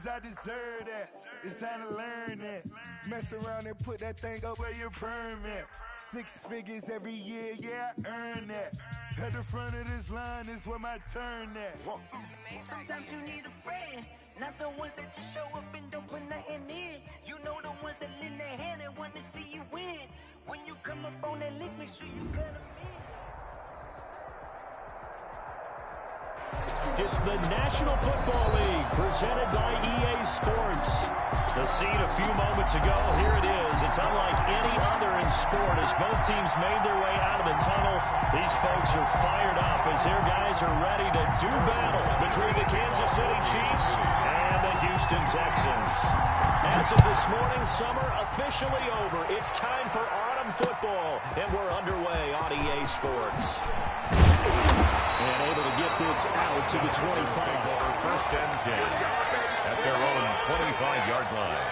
cause I deserve that. It's time to learn that. Mess around and put that thing up where your permit. 6 figures every year, yeah, I earn that. At the front of this line is where my turn at. Sometimes you need a friend, not the ones that just show up and don't put nothing in. You know the ones that lend their hand and want to see you win. When you come up on that lick, make sure you cut them in. It's the National Football League presented by EA Sports. The scene a few moments ago, here it is. It's unlike any other in sport as both teams made their way out of the tunnel. These folks are fired up as their guys are ready to do battle between the Kansas City Chiefs and the Houston Texans. As of this morning, summer officially over. It's time for autumn football, and we're underway on EA Sports. And able to get this out to the 25. First and 10 at their own 25-yard line.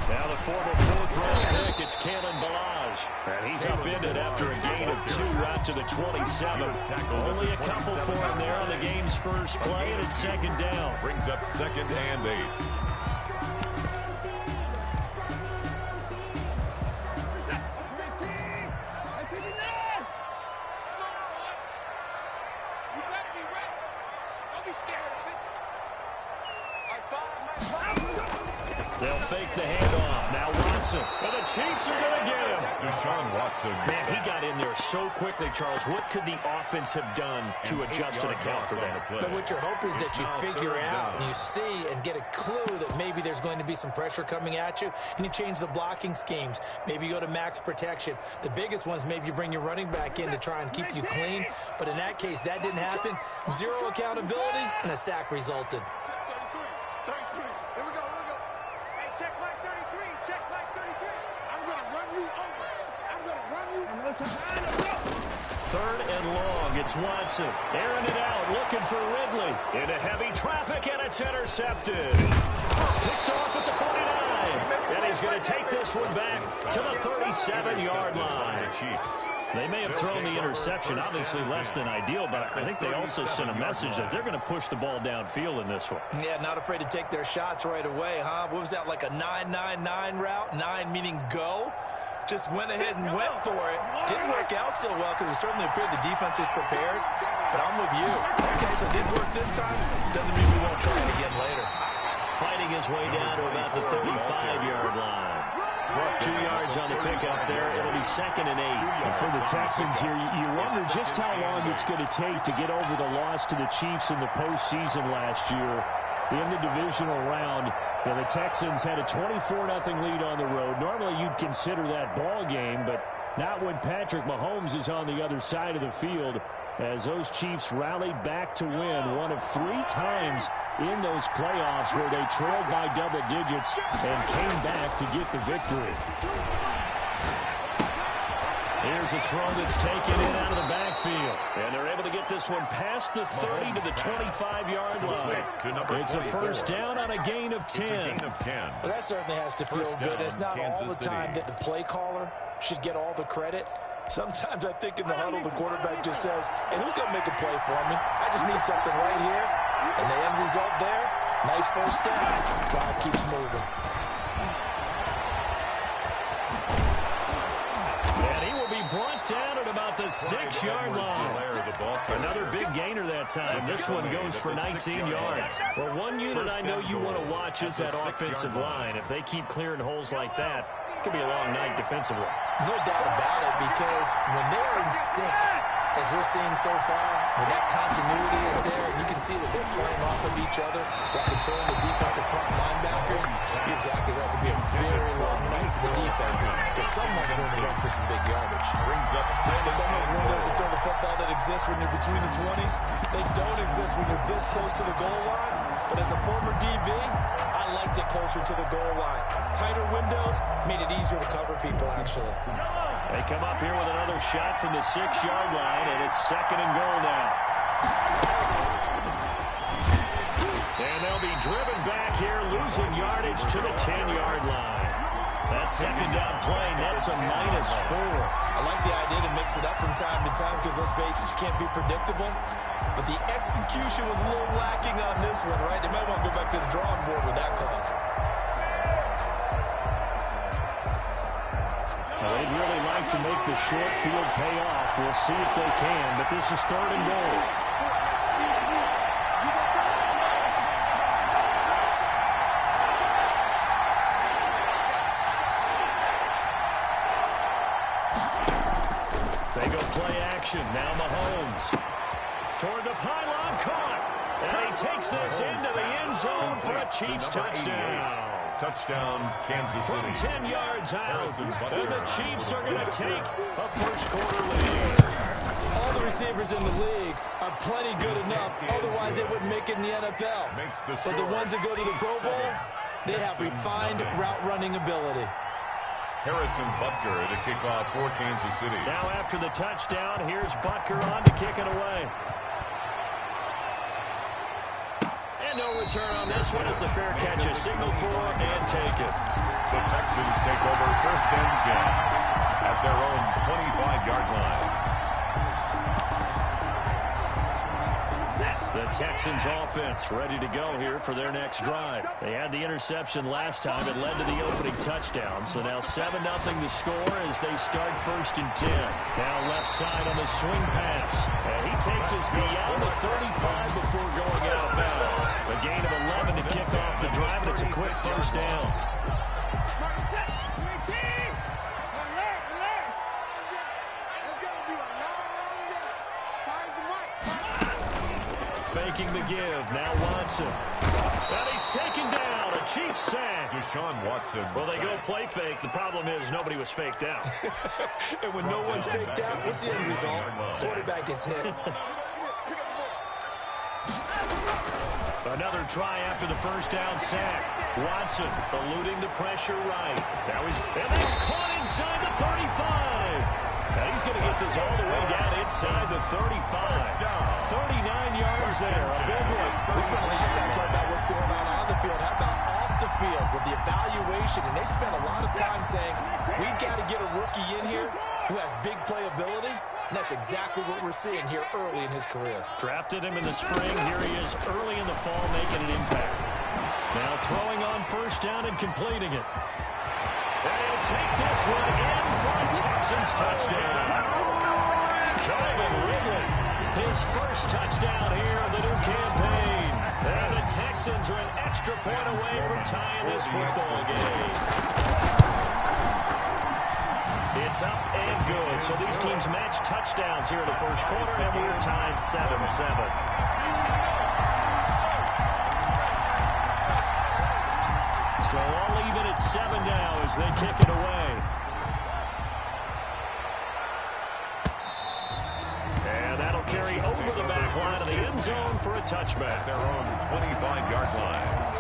Now the former fourth-round pick, it's and he's upended after a gain of 2 out to the 27. Only a couple for him there on the game's first play, and it's second down. Brings up 2nd and 8. They'll fake the handoff. Now Watson. And the Chiefs are going to get him. Deshaun Watson. Man, he got in there so quickly, Charles. What could the offense have done to adjust and account for that? But what you're hoping is that you figure out and you see and get a clue that maybe there's going to be some pressure coming at you, and you change the blocking schemes. Maybe you go to max protection. The biggest ones, maybe you bring your running back in to try and keep you clean. But in that case, that didn't happen. 0 accountability, and a sack resulted. Third and long. It's Watson. Airing it out, looking for Ridley. Into heavy traffic, and it's intercepted. Picked off at the 49. And he's going to take this one back to the 37-yard line. They may have thrown the interception, obviously less than ideal, but I think they also sent a message that they're going to push the ball downfield in this one. Yeah, not afraid to take their shots right away, huh? What was that, like a 9-9-9 route? 9 meaning go? Just went ahead and went for it. Didn't work out so well because it certainly appeared the defense was prepared. But I'm with you. Okay, so it didn't work this time. Doesn't mean we won't try it again later. Fighting his way down to about the 35-yard line. 2 yards on the pickup there. It'll be 2nd and 8. And for the Texans here, you wonder just how long it's going to take to get over the loss to the Chiefs in the postseason last year. In the divisional round, the Texans had a 24-0 lead on the road. Normally, you'd consider that ball game, but not when Patrick Mahomes is on the other side of the field, as those Chiefs rallied back to win one of 3 times in those playoffs where they trailed by double digits and came back to get the victory. Here's a throw that's taken in out of the backfield. And they're able to get this one past the 30 to the 25-yard line. It's a first down on a gain of 10. Well, that certainly has to feel good. It's not all the time that the play caller should get all the credit. Sometimes I think in the huddle, the quarterback just says, hey, who's going to make a play for me? I just need something right here. And the end result there, nice first down. Drive keeps moving. Brought down at about the 6-yard line. Another big gainer that time. This one goes for 19 yards. Well, one unit I know you want to watch is that offensive line. If they keep clearing holes like that, it could be a long night defensively. No doubt about it, because when they're in sync, as we're seeing so far, when that continuity is there, and you can see that they're playing off of each other while controlling the defensive front linebackers, you're exactly right. It could be a very long night for the defense, because someone's going to run for some big yardage. Brings up some of those windows to throw the football that exist when you're between the 20s, they don't exist when you're this close to the goal line. But as a former DB, I liked it closer to the goal line. Tighter windows made it easier to cover people, actually. They come up here with another shot from the 6-yard line, and it's 2nd and goal now. And they'll be driven back here, losing yardage to the 10-yard line. That second down play nets a -4. I like the idea to mix it up from time to time because, let's face it, you can't be predictable. But the execution was a little lacking on this one, right? They might want to go back to the drawing board with that call. Well, they'd really like to make the short field pay off. We'll see if they can, but this is 3rd and goal. They go play action. Now Mahomes. Toward the pylon, caught. And he takes this into the end zone for a Chiefs touchdown. Touchdown, Kansas City. From 10 yards out. And the Chiefs are going to take a first-quarter lead. All the receivers in the league are plenty good enough. Otherwise, they wouldn't make it in the NFL. But the ones that go to the Pro Bowl, they have refined route-running ability. Harrison Butker to kick off for Kansas City. Now after the touchdown, here's Butker on to kick it away. And no return on this one as the fair catch is signaled for and taken. The Texans take over 1st and 10 at their own 25-yard line. The Texans offense ready to go here for their next drive. They had the interception last time. It led to the opening touchdown. So now 7-0 the score as they start 1st and 10. Now left side on the swing pass. And he takes us beyond the 35 before going out of bounds. A gain of 11 to kick off the drive, and it's a quick 1st down. Faking the give. Now Watson. And he's taken down. A Chiefs sack. Deshaun Watson. Well, they go play fake. The problem is nobody was faked out. And when no one's faked out, what's the end result? Quarterback gets hit. Another try after the 1st down sack. Watson eluding the pressure right. And that's caught inside the 35. Now he's going to get this all the way down inside the 35. 39 yards there. A big one. We spent a lot of time talking about what's going on the field. How about off the field with the evaluation? And they spent a lot of time saying, we've got to get a rookie in here who has big playability. And that's exactly what we're seeing here early in his career. Drafted him in the spring. Here he is early in the fall making an impact. Now throwing on 1st down and completing it. And he'll take this one in for a Texans touchdown. Calvin Ridley, his 1st touchdown here of the new campaign. And the Texans are an extra point away from tying this football game. It's up and good. So these teams match touchdowns here in the 1st quarter, and we're tied 7-7. So all even at 7 now as they kick it away. And that'll carry over the back line of the end zone for a touchback. Their own 25-yard line.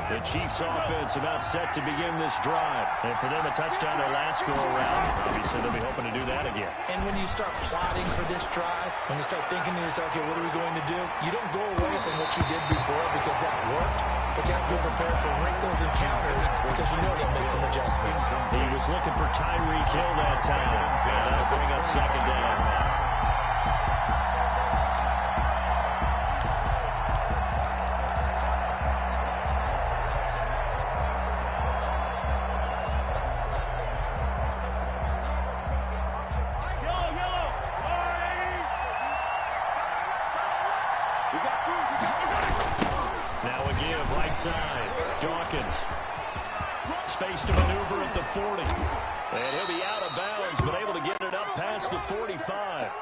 The Chiefs offense about set to begin this drive. And for them, a touchdown their last go-around. Obviously, they'll be hoping to do that again. And when you start plotting for this drive, when you start thinking to yourself, okay, what are we going to do? You don't go away from what you did before because that worked. But you have to be prepared for wrinkles and counters because you know they'll make some adjustments. He was looking for Tyreek Hill that time. And that'll bring up 2nd down. Space to maneuver at the 40. And he'll be out of bounds, but able to get it up past the 45.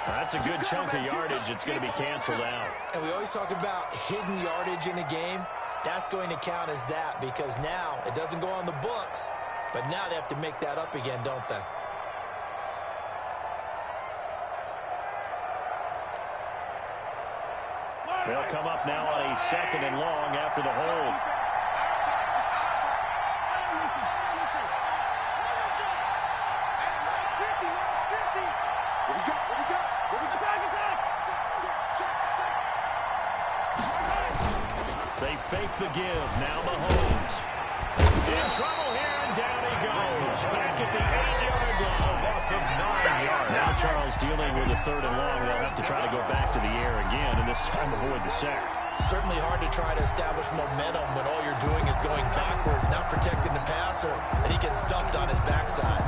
That's a good chunk of yardage. It's going to be canceled out. And we always talk about hidden yardage in a game. That's going to count as that because now it doesn't go on the books, but now they have to make that up again, don't they? They'll come up now on a 2nd and long after the hold. They fake the give. Now Mahomes. In trouble here, and down he goes. Back at the 8-yard line. Off of 9 yards. Now Charles dealing with a 3rd and long. They'll have to try to go back to the air again, and this time avoid the sack. Certainly hard to try to establish momentum when all you're doing is going backwards, not protecting the passer, and he gets dumped on his backside.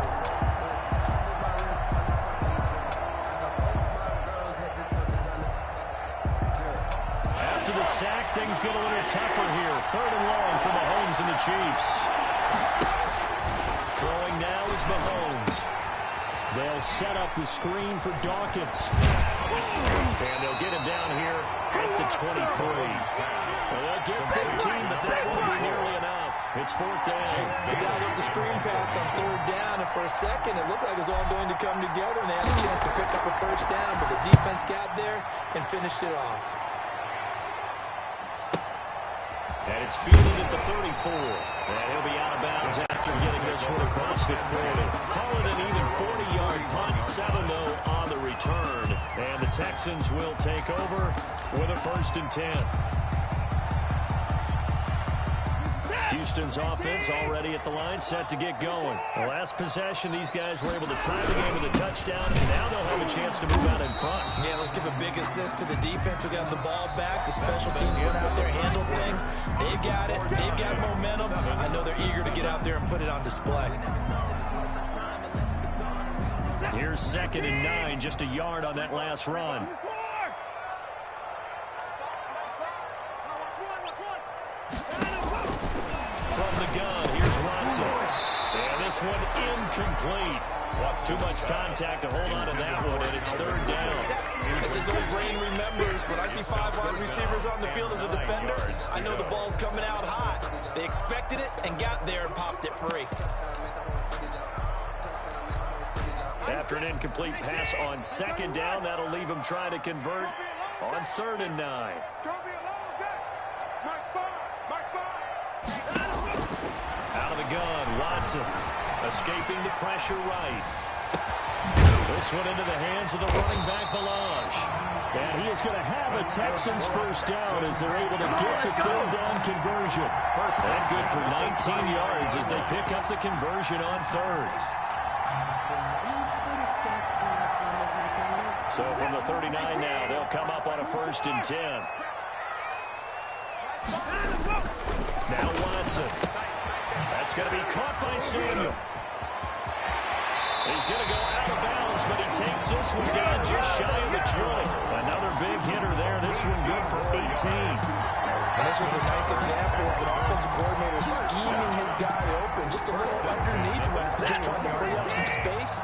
After the sack, things get a little tougher here. 3rd and long for Mahomes and the Chiefs. Throwing now is Mahomes. They'll set up the screen for Dawkins. And they'll get him down here at the 23. Well, they'll get 15, but that won't be nearly enough. It's 4th down. They down with the screen pass on 3rd down, and for a second it looked like it was all going to come together, and they had a chance to pick up a 1st down, but the defense got there and finished it off. And it's fielded at the 34. And he'll be out of bounds after getting this one across the 40. Call it an even 40-yard punt, 7-0 on the return. And the Texans will take over with a 1st and 10. Houston's offense already at the line, set to get going. The last possession, these guys were able to tie the game with a touchdown, and now they'll have a chance to move out in front. Yeah, let's give a big assist to the defense who got the ball back. The special teams went out there, handled things. They've got it. They've got momentum. I know they're eager to get out there and put it on display. Here's 2nd and 9, just a yard on that last run. From the gun, here's Watson. And this one incomplete. Too much contact to hold on to that one, and it's 3rd down. As his old brain remembers, when I see 5 wide receivers on the field as a defender, I know the ball's coming out hot. They expected it and got there and popped it free. After an incomplete pass on 2nd down, that'll leave him trying to convert on 3rd and 9. Out of the gun, Watson escaping the pressure right. This one into the hands of the running back, Balaj. And he is going to have a Texans 1st down as they're able to get the 3rd down conversion. And good for 19 yards as they pick up the conversion on 3rd. So from the 39 now, they'll come up on a 1st and 10. Now Watson. That's going to be caught by Samuel. He's going to go out of bounds, but he takes this one down just shy of the 20. Another big hitter there. This one good for 18. And this was a nice example of an offensive coordinator scheming his guy open. Just a little underneath one, just trying to free up some space,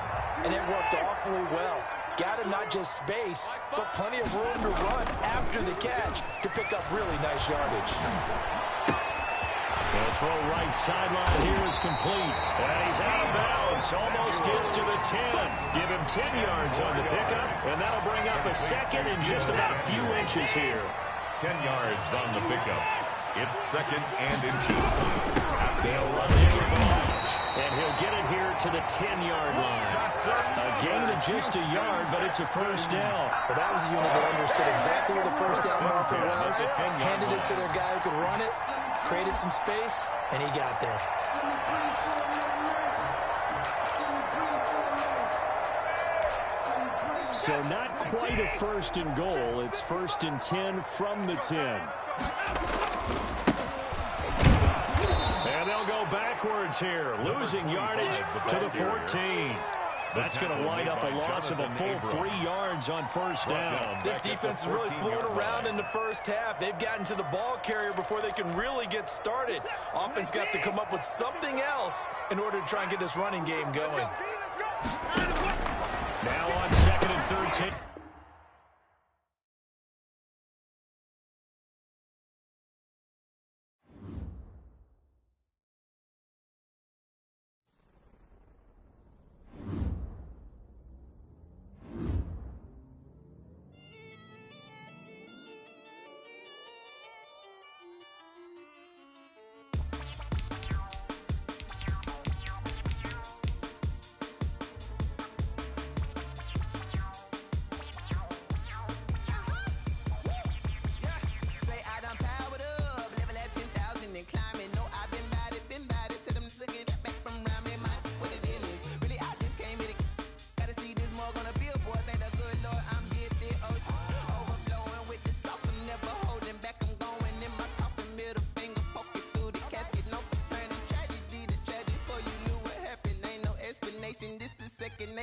and it worked awfully well. Got him not just space, but plenty of room to run after the catch to pick up really nice yardage. The throw right sideline here is complete. And he's out of bounds. Almost gets to the 10. Give him 10 yards on the pickup, and that'll bring up a 2nd in just about a few inches here. 10 yards on the pickup. It's 2nd and inches. They'll run into Balaj, and he'll get it here to the 10-yard line. A gain of just a yard, but it's a 1st down. But that was a unit that understood exactly where the 1st down marker was, handed it to their guy who could run it, created some space, and he got there. So not quite a 1st and goal. It's 1st and 10 from the 10. And they'll go backwards here, losing yardage to the 14. That's going to wind up a loss of a full 3 yards on 1st down. This defense is really fooling around in the 1st half. They've gotten to the ball carrier before they can really get started. Offense got to come up with something else in order to try and get this running game going. Now on 2nd and 13.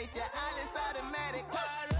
automatic, yeah, all is automatic. Call up.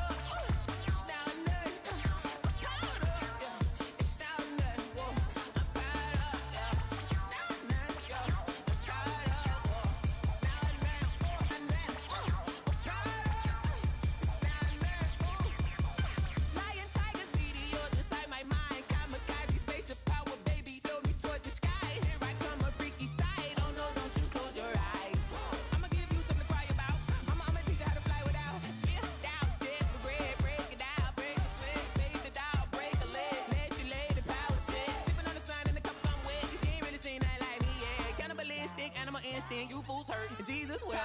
Animal instinct, you fools hurt. Jesus will.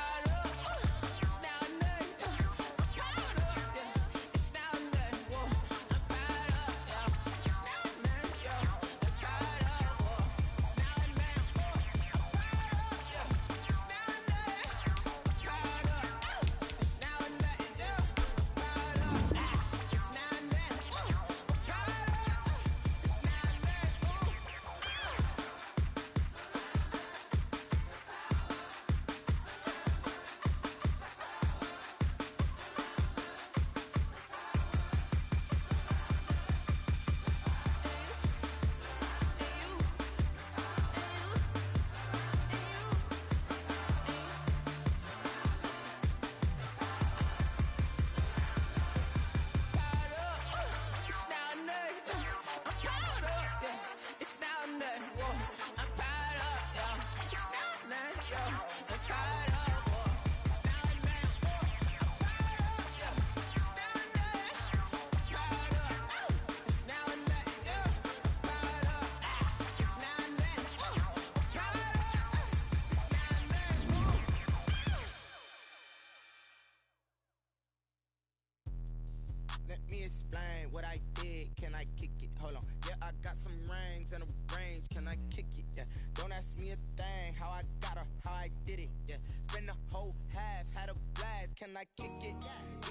Let me explain what I did. Can I kick it? Hold on. Yeah, I got some rings and a range. Can I kick it? Yeah. Don't ask me a thing. How I got her, how I did it. Yeah. Spend the whole half, had a blast. Can I kick it?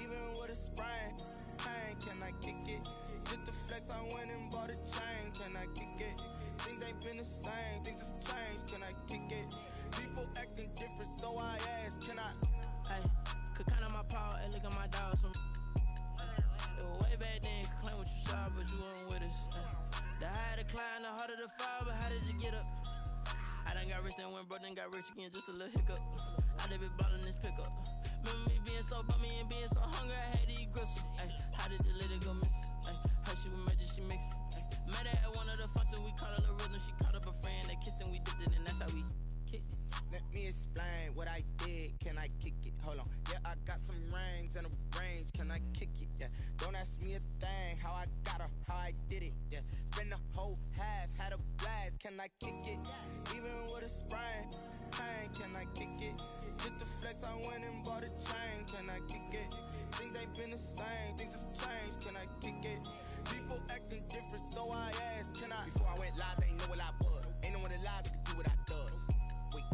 Even with a sprain, pain. Can I kick it? Just to flex, I went and bought a chain. Can I kick it? Things ain't been the same. Things have changed. Can I kick it? People acting different, so I ask. Can I? Hey, could count on my paw and look at my dogs from. Way back then, claim what you saw, but you weren't with us. The higher the climb, the harder the fall, but how did you get up? I done got rich and went broke, then got rich again, just a little hiccup. I done been ballin' this pickup. Remember me being so bummy and being so hungry, I had to eat gristle. How did the lady go miss? How she was magic, she mixed. Met her at one of the functions, we caught her the rhythm, she caught up a friend, they kissed and we dipped it, and that's how we kicked it. Let me explain what I did. Can I kick it? Hold on. Yeah, I got some rings and a range. Can I kick it? Yeah. Don't ask me a thing. How I got her, how I did it. Yeah. Spend the whole half, had a blast. Can I kick it? Even with a sprain, pain. Can I kick it? Just to flex, I went and bought a chain. Can I kick it? Things ain't been the same. Things have changed. Can I kick it? People acting different, so I asked. Can I? Before I went live, they ain't know what I was. Ain't no one alive that could do what I does. Wait.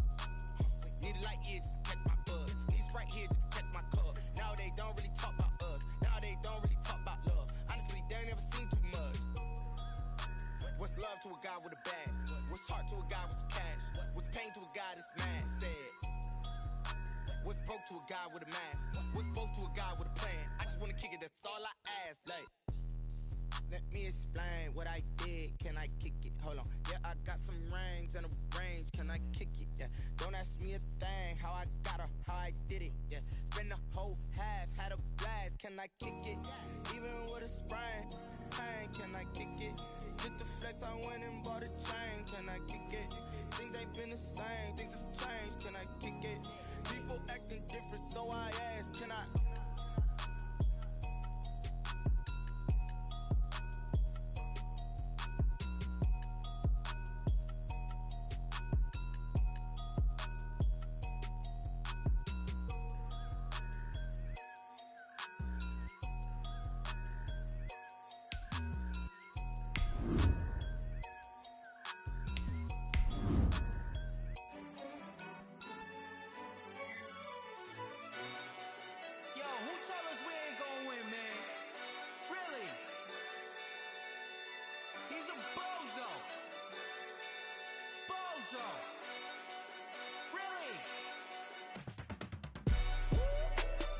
Need a light here just to catch my buzz. Need Sprite here just to catch my cup. Now they don't really talk about us. Now they don't really talk about love. Honestly, they ain't never seen too much. What's love to a guy with a bag? What's heart to a guy with some cash? What's pain to a guy that's mad? Said. What's broke to a guy with a mask? What's broke to a guy with a plan? I just wanna kick it, that's all I ask. Like, let me explain what I did. Can I kick it? Hold on. Yeah, I got some rings and a range. Can I kick it? Yeah. Don't ask me a thing. How I got her, how I did it. Yeah. Spend the whole half, had a blast. Can I kick it? Even with a sprain, pain. Can I kick it? Just to flex, I went and bought a chain. Can I kick it? Things ain't been the same. Things have changed. Can I kick it? People acting different, so I ask. Can I?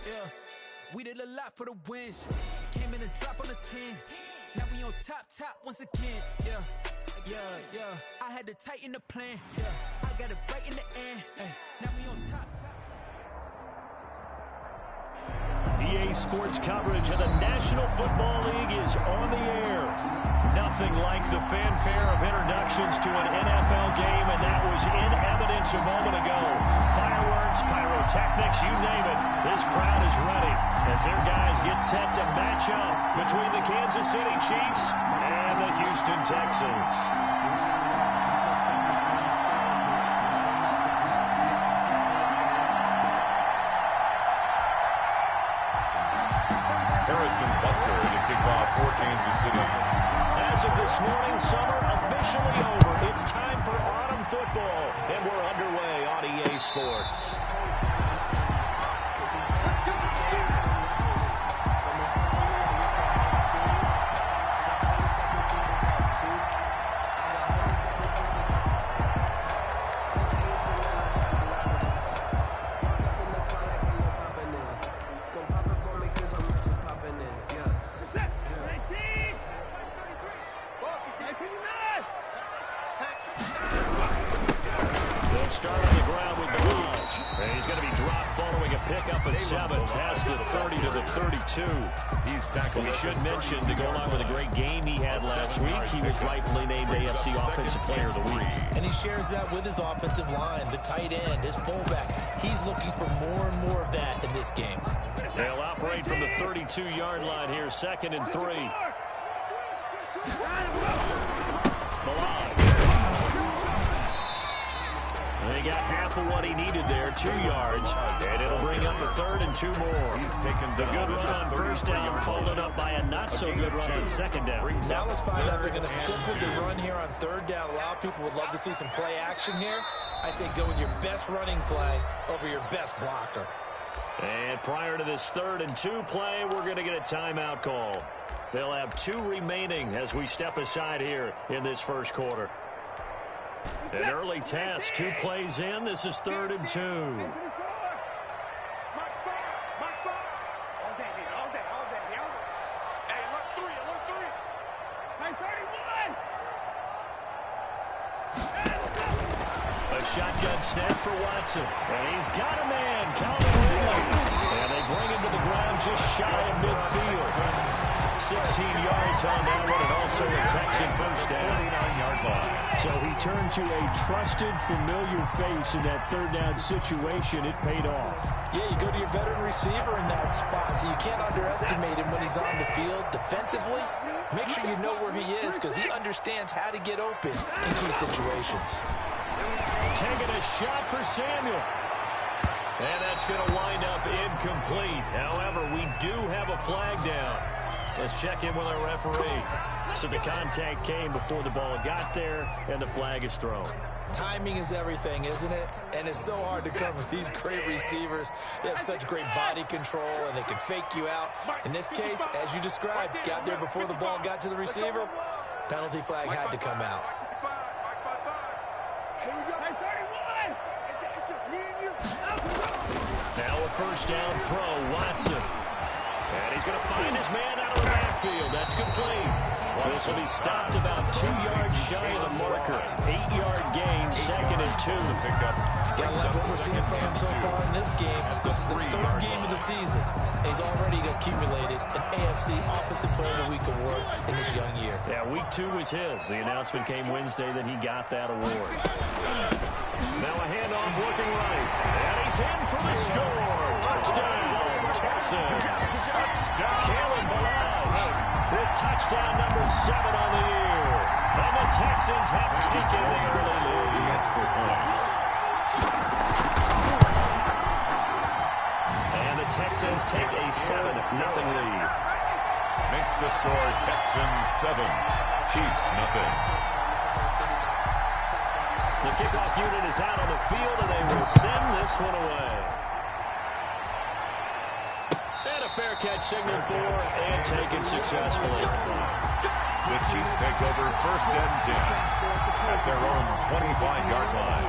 Yeah. We did a lot for the wins. Came in a drop on the 10. Now we on top once again. Yeah. I had to tighten the plan. Yeah. I got it right in the end. Now we on top. EA Sports coverage of the National Football League is on the air. Nothing like the fanfare of introductions to an NFL game, and that was in evidence a moment ago. Fireworks, pyrotechnics, you name it. This crowd is ready as their guys get set to match up between the Kansas City Chiefs and the Houston Texans. Harrison Butker to kick off for Kansas City. As of this morning, summer officially over. It's time for autumn football, and we're underway on EA Sports. We should mention, to go along with a great game he had last week, he was rightfully named AFC Offensive Player of the Week. And he shares that with his offensive line, the tight end, his fullback. He's looking for more and more of that in this game. They'll operate from the 32-yard line here, 2nd and 3. They got half of what he needed there, 2 yards, and it'll bring up a 3rd and 2 more. He's taken the good run on first down, followed up by a not-so-good run on 2nd down. Now let's find out if they're going to stick with the run here on 3rd down. A lot of people would love to see some play action here. I say go with your best running play over your best blocker. And prior to this 3rd and 2 play, we're going to get a timeout call. They'll have 2 remaining as we step aside here in this first quarter. An early test, 2 plays in. This is 3rd and 2. A shotgun snap for Watson. And he's got a man, Calvin Ridley. And they bring him to the ground just shy of midfield. 16 yards on that one, and also a Texan first down. 29-yard line. So he turned to a trusted, familiar face in that 3rd down situation. It paid off. Yeah, you go to your veteran receiver in that spot, so you can't underestimate him when he's on the field. Defensively, make sure you know where he is because he understands how to get open in key situations. Taking a shot for Samuel. And that's going to wind up incomplete. However, we do have a flag down. Let's check in with our referee. So the contact came before the ball got there, and the flag is thrown. Timing is everything, isn't it? And it's so hard to cover these great receivers. They have such great body control, and they can fake you out. In this case, as you described, got there before the ball got to the receiver. Penalty flag had to come out. Now a first down throw, Watson. And he's going to find his man out of the backfield. That's complete. This will be stopped about 2 yards shy of the marker. 8-yard gain, 2nd and 2. Gotta like what we're seeing from him so far in this game. This is the 3rd game of the season. He's already accumulated an AFC Offensive Player of the Week award in this young year. Yeah, week 2 was his. The announcement came Wednesday that he got that award. Now a handoff looking right. And he's in for the score. Touchdown, Texans. Kalen Ballage with touchdown number 7 on the year. And the Texans have taken the early lead. And the Texans take a 7-0 lead. Makes the score Texans 7, Chiefs nothing. The kickoff unit is out on the field, and they will send this one away. And a fair catch signaled for and taken successfully. The Chiefs take over 1st and 10 at their own 25-yard line.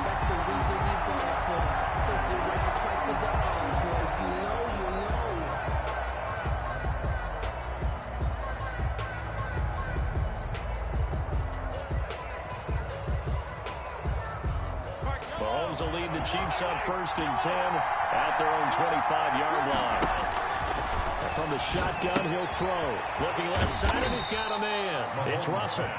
That's the reason we ball for. Circle right twice for the encore. If you know, you Mahomes will lead the Chiefs on 1st and 10 at their own 25-yard line. And from the shotgun, he'll throw. Looking left side, and he's got a man. It's Russell.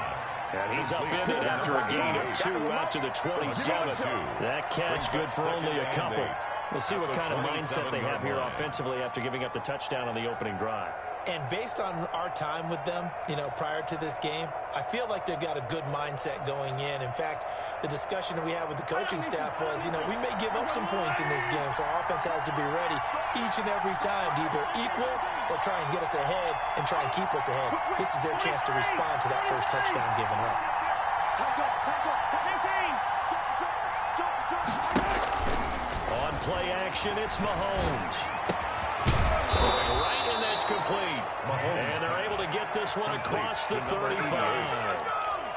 And he's upended after a gain of 2 out to the 27. That catch good for only a couple. We'll see what kind of mindset they have here offensively after giving up the touchdown on the opening drive. And based on our time with them, prior to this game, I feel like they've got a good mindset going in. In fact, the discussion that we had with the coaching staff was, we may give up some points in this game, so our offense has to be ready each and every time to either equal or try and get us ahead and try and keep us ahead. This is their chance to respond to that first touchdown given up. On play action, it's Mahomes. Right, and that's complete. And they're able to get this one across the 35.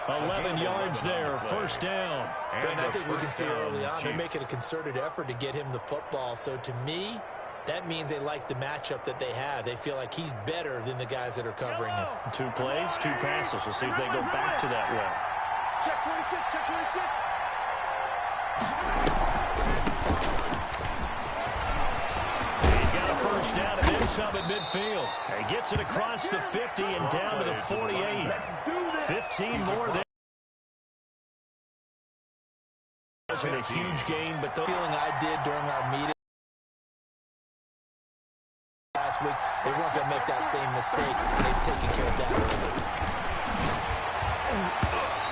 11 yards there, first down. And I think we can see early on they're making a concerted effort to get him the football. So to me, that means they like the matchup that they have. They feel like he's better than the guys that are covering him. 2 plays, 2 passes. We'll see if they go back to that well. Check 26, check 26. First down and then some at midfield. He gets it across the 50 and down to the 48. 15 more there. Wasn't a huge gain, but the feeling I did during our meeting last week, they weren't going to make that same mistake, and they've taken care of that early.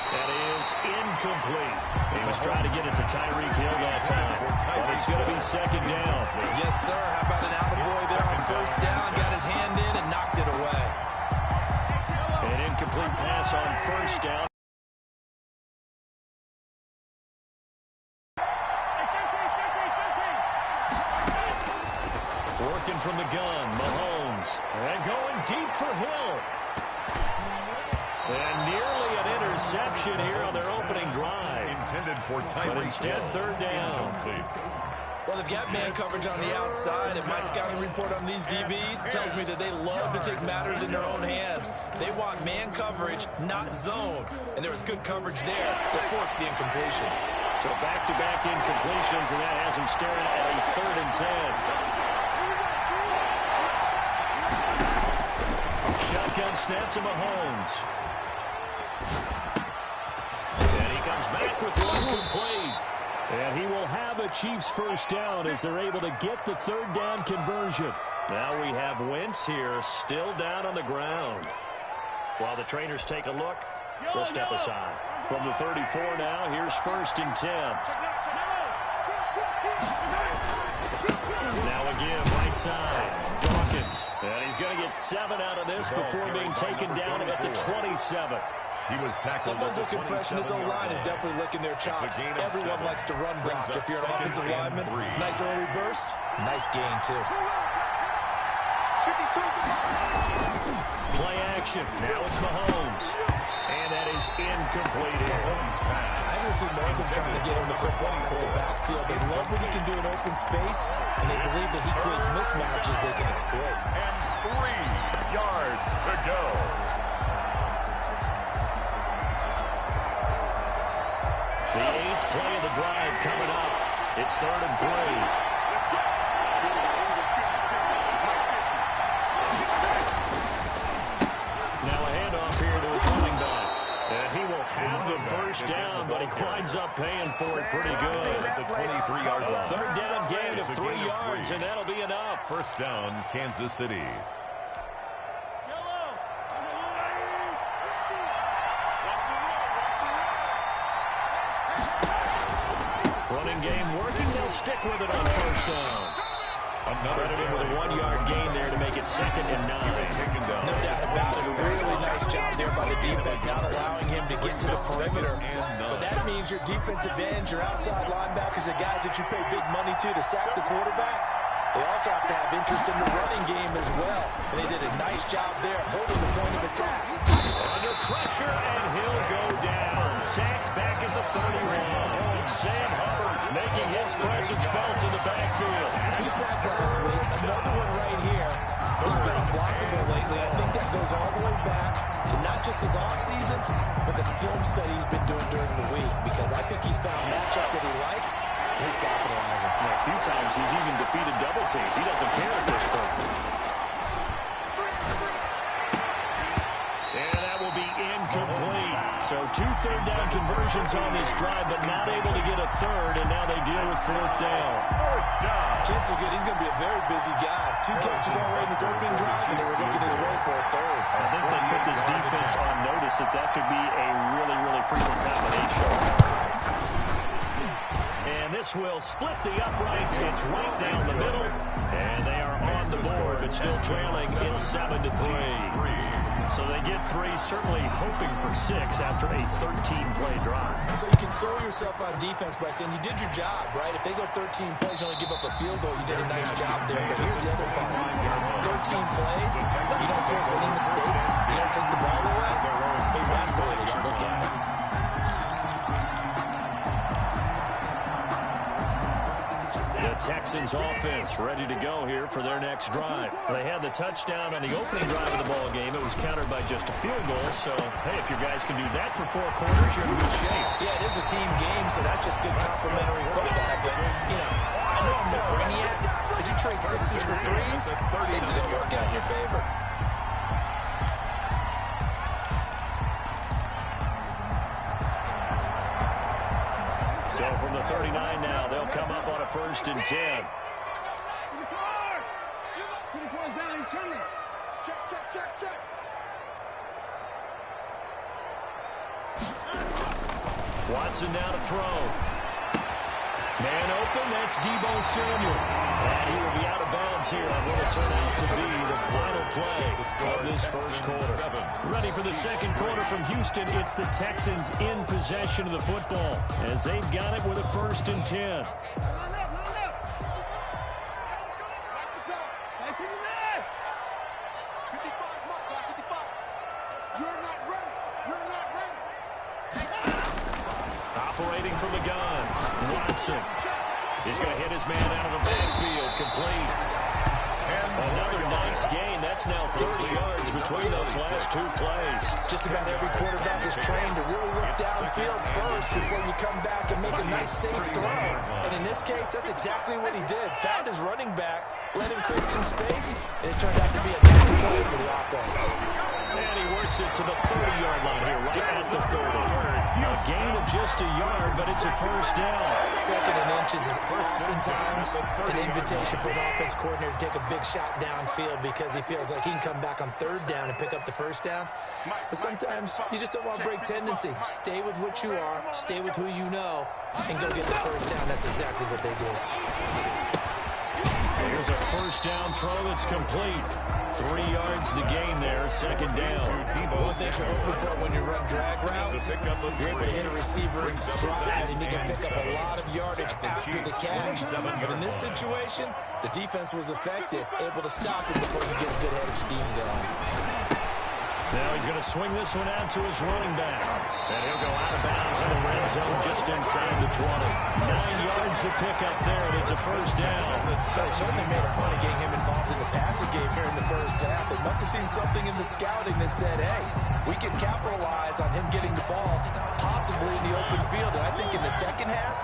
That is incomplete. He was trying to get it to Tyreek Hill that time, but it's going to be 2nd down. Yes, sir. How about an attaboy there on 1st down? Got his hand in and knocked it away. An incomplete pass on 1st down. Working from the gun, Mahomes. And going deep for Hill. And nearly an interception here on their opening drive. Intended for Tyreek. But instead, 3rd down. Well, they've got man coverage on the outside, and my scouting report on these DBs tells me that they love to take matters in their own hands. They want man coverage, not zone. And there was good coverage there that forced the incompletion. So back-to-back incompletions, and that has them staring at a 3rd and 10. Shotgun snap to Mahomes. And he comes back with one complete. And he will have a Chiefs first down as they're able to get the 3rd down conversion. Now we have Wentz here, still down on the ground. While the trainers take a look, we'll step aside. From the 34 now, here's 1st and 10. Now again, right side, Dawkins. And he's going to get 7 out of this before being taken down at the 27. He was tackled. Someone's looking fresh, and his O-line is definitely licking their chops. Everyone likes to run block. If you're an offensive lineman, nice early burst, nice gain, too. Play action. Now it's Mahomes. And that is incomplete here. I don't see more than trying to get him the football in the backfield. They love what he can do in open space, and they believe that he creates mismatches they can exploit. And 3 yards to go. The 8th play of the drive coming up. It's 3rd and 3. Now a handoff here to his running back. And he will have the first down, but he winds up paying for it pretty good. At the 23-yard line. 3rd down gain of 3 yards, and that'll be enough. First down, Kansas City. Running game working. They'll stick with it on 1st down. Credited with a 1-yard gain there to make it 2nd and 9. No doubt about it. A really nice job there by the defense, not allowing him to get to the perimeter. But that means your defensive ends, your outside linebackers, the guys that you pay big money to sack the quarterback, they also have to have interest in the running game as well. And they did a nice job there holding the point of attack. Under pressure, and he'll go down. Sacked back at the 31. Sam Hubbard making his presence felt in the backfield. 2 sacks last week, another one right here. He's been unblockable lately. I think that goes goes all the way back to not just his offseason, but the film study he's been doing during the week, because I think he's found matchups that he likes, and he's capitalizing. Yeah, a few times he's even defeated double teams. He doesn't care at this point. And that will be incomplete. So 2 third-down conversions on this drive, but not able to get a third, and now they deal with 4th down. Chances are good he's going to be a very busy guy. 2 catches already in his opening drive, and they were looking his way for a third. I think they put this defense on notice that could be a really, really frequent combination. And this will split the uprights. It's right down the middle, and they are on the board, but still trailing. It's 7-3. So they get 3, certainly hoping for 6 after a 13-play drive. So you console yourself on defense by saying you did your job, right? If they go 13 plays, you only give up a field goal, you did a nice job there. But here's the other part. 13 plays, you don't force any mistakes, you don't take the ball away. Maybe that's the way they should look at it. The Texans offense ready to go here for their next drive. They had the touchdown on the opening drive of the ball game. It was countered by just a field goal. So, hey, if your guys can do that for 4 quarters, you're in good shape. Yeah, it is a team game, so that's just good complimentary football. But, you know, I know I'm no brainiac, but you trade 6s for 3s, things are going to work out in your favor. So from the 39 now, they'll come up on a 1st and 10. Watson now to throw. Man open, that's Deebo Samuel. And he will be out of bounds here on what will turn out to be the final play of this first quarter. Ready for the second quarter from Houston. It's the Texans in possession of the football as they've got it with a 1st and 10. Operating from the gun, Watson. He's going to hit his man out of the backfield, complete. Another nice gain. That's now 30 yards between those last 2 plays. Just about every quarterback is trained to really look downfield first before you come back and make a nice, safe throw. And in this case, that's exactly what he did. Found his running back, let him create some space, and it turned out to be a nice play for the offense. And he works it to the 30-yard line here, right at the 30. A gain of just a yard, but it's a 1st down. 2nd and inches is oftentimes an invitation for an offense coordinator to take a big shot downfield because he feels like he can come back on 3rd down and pick up the 1st down. But sometimes you just don't want to break tendency. Stay with what you are, stay with who you know, and go get the 1st down. That's exactly what they did. Here's a 1st down throw that's complete. 3 yards the gain there, 2nd down. One thing you're hoping for when you run drag routes, you're able to hit a receiver in stride, and you can pick up a lot of yardage after the catch. But in this situation, the defense was effective, able to stop him before you get a good head of steam going. Now he's going to swing this one out to his running back. And he'll go out of bounds in the red zone just inside the 20. 9 yards to pick up there, and it's a 1st down. They certainly made a point of getting him involved in the passing game here in the 1st half. They must have seen something in the scouting that said, hey, we can capitalize on him getting the ball, possibly in the open field. And I think in the 2nd half,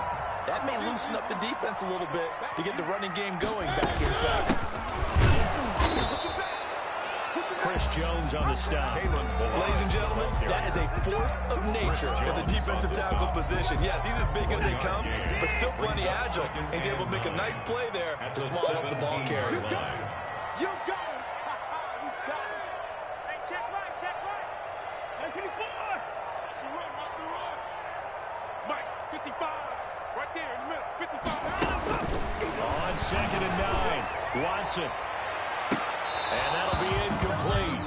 that may loosen up the defense a little bit to get the running game going back inside. Chris Jones on the stop. Ladies and gentlemen, that is a force of nature in the defensive tackle position. Yes, he's as big as they come, but still plenty agile. He's able to make a nice play there to swallow up the ball carrier. You got it. You got it. Hey, check right. Hey, 54. That's the run. Mike, 55. Right there in the middle. 55. On 2nd and 9, Watson. And that'll be incomplete.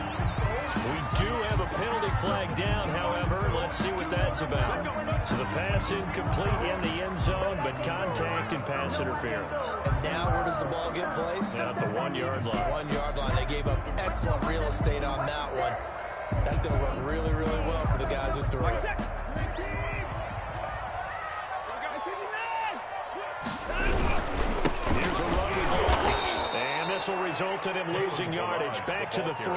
We do have a penalty flag down, however. Let's see what that's about. So the pass incomplete in the end zone, but contact and pass interference. And now where does the ball get placed? At the 1-yard line. 1-yard line. They gave up excellent real estate on that one. That's going to run really, really well for the guys who threw it. pass will result in him losing yardage. Back to the 3.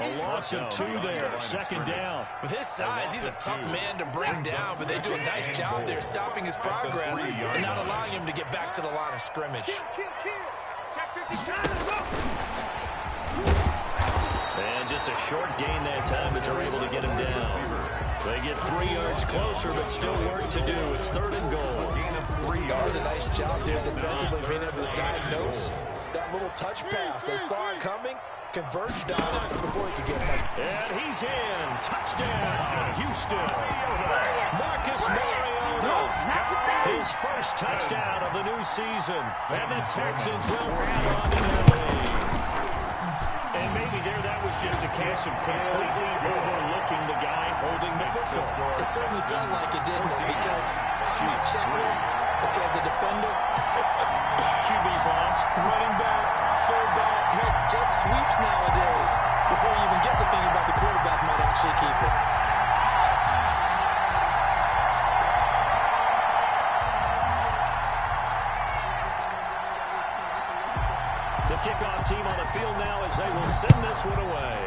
A loss of 2 there. 2nd down. With his size, he's a tough man to bring down, but they do a nice job there stopping his progress and not allowing him to get back to the line of scrimmage. And just a short gain that time as they're able to get him down. They get 3 yards closer, but still work to do. It's 3rd and goal. That was a nice job there defensively, being able to diagnose that little touch pass. They saw it coming, converged on it before he could get it. And he's in. Touchdown, Houston. Marcus Mariota. His first touchdown of the new season. And the Texans will grab onto their lead. And maybe that was just a case of completely overlooking the guy holding the football. It certainly felt like it, didn't it? Because my checklist, as a defender, QB's last, running back, fullback, heck, jet sweeps nowadays. Before you even get to thinking about the quarterback might actually keep it. The kickoff team on the field now as they will send this one away.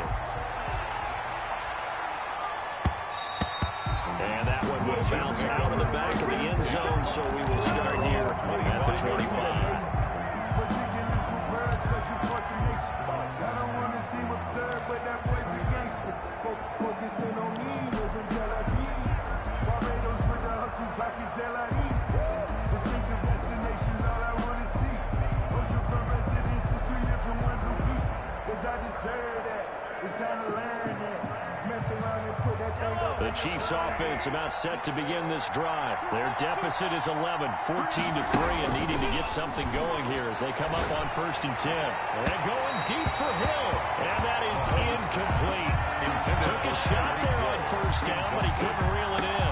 And that one will bounce out of the back of the end zone, so we will start here at the 25. I don't want to seem absurd, but that boy's a gangster. Focusing on me, live in Tel Aviv. Barbados with the hustle, pockets LIDs. Distinctive destinations, all I want to see. Ocean from residences, 3 different ones a week. Cause I deserve that. It's time to learn that. Mess around and put that thing up. The Chiefs offense about set to begin this drive. Their deficit is 11, 14-3, and needing to get something going here as they come up on 1st and 10. And going deep for Hill. And that is incomplete. Took a shot there on 1st down, but he couldn't reel it in.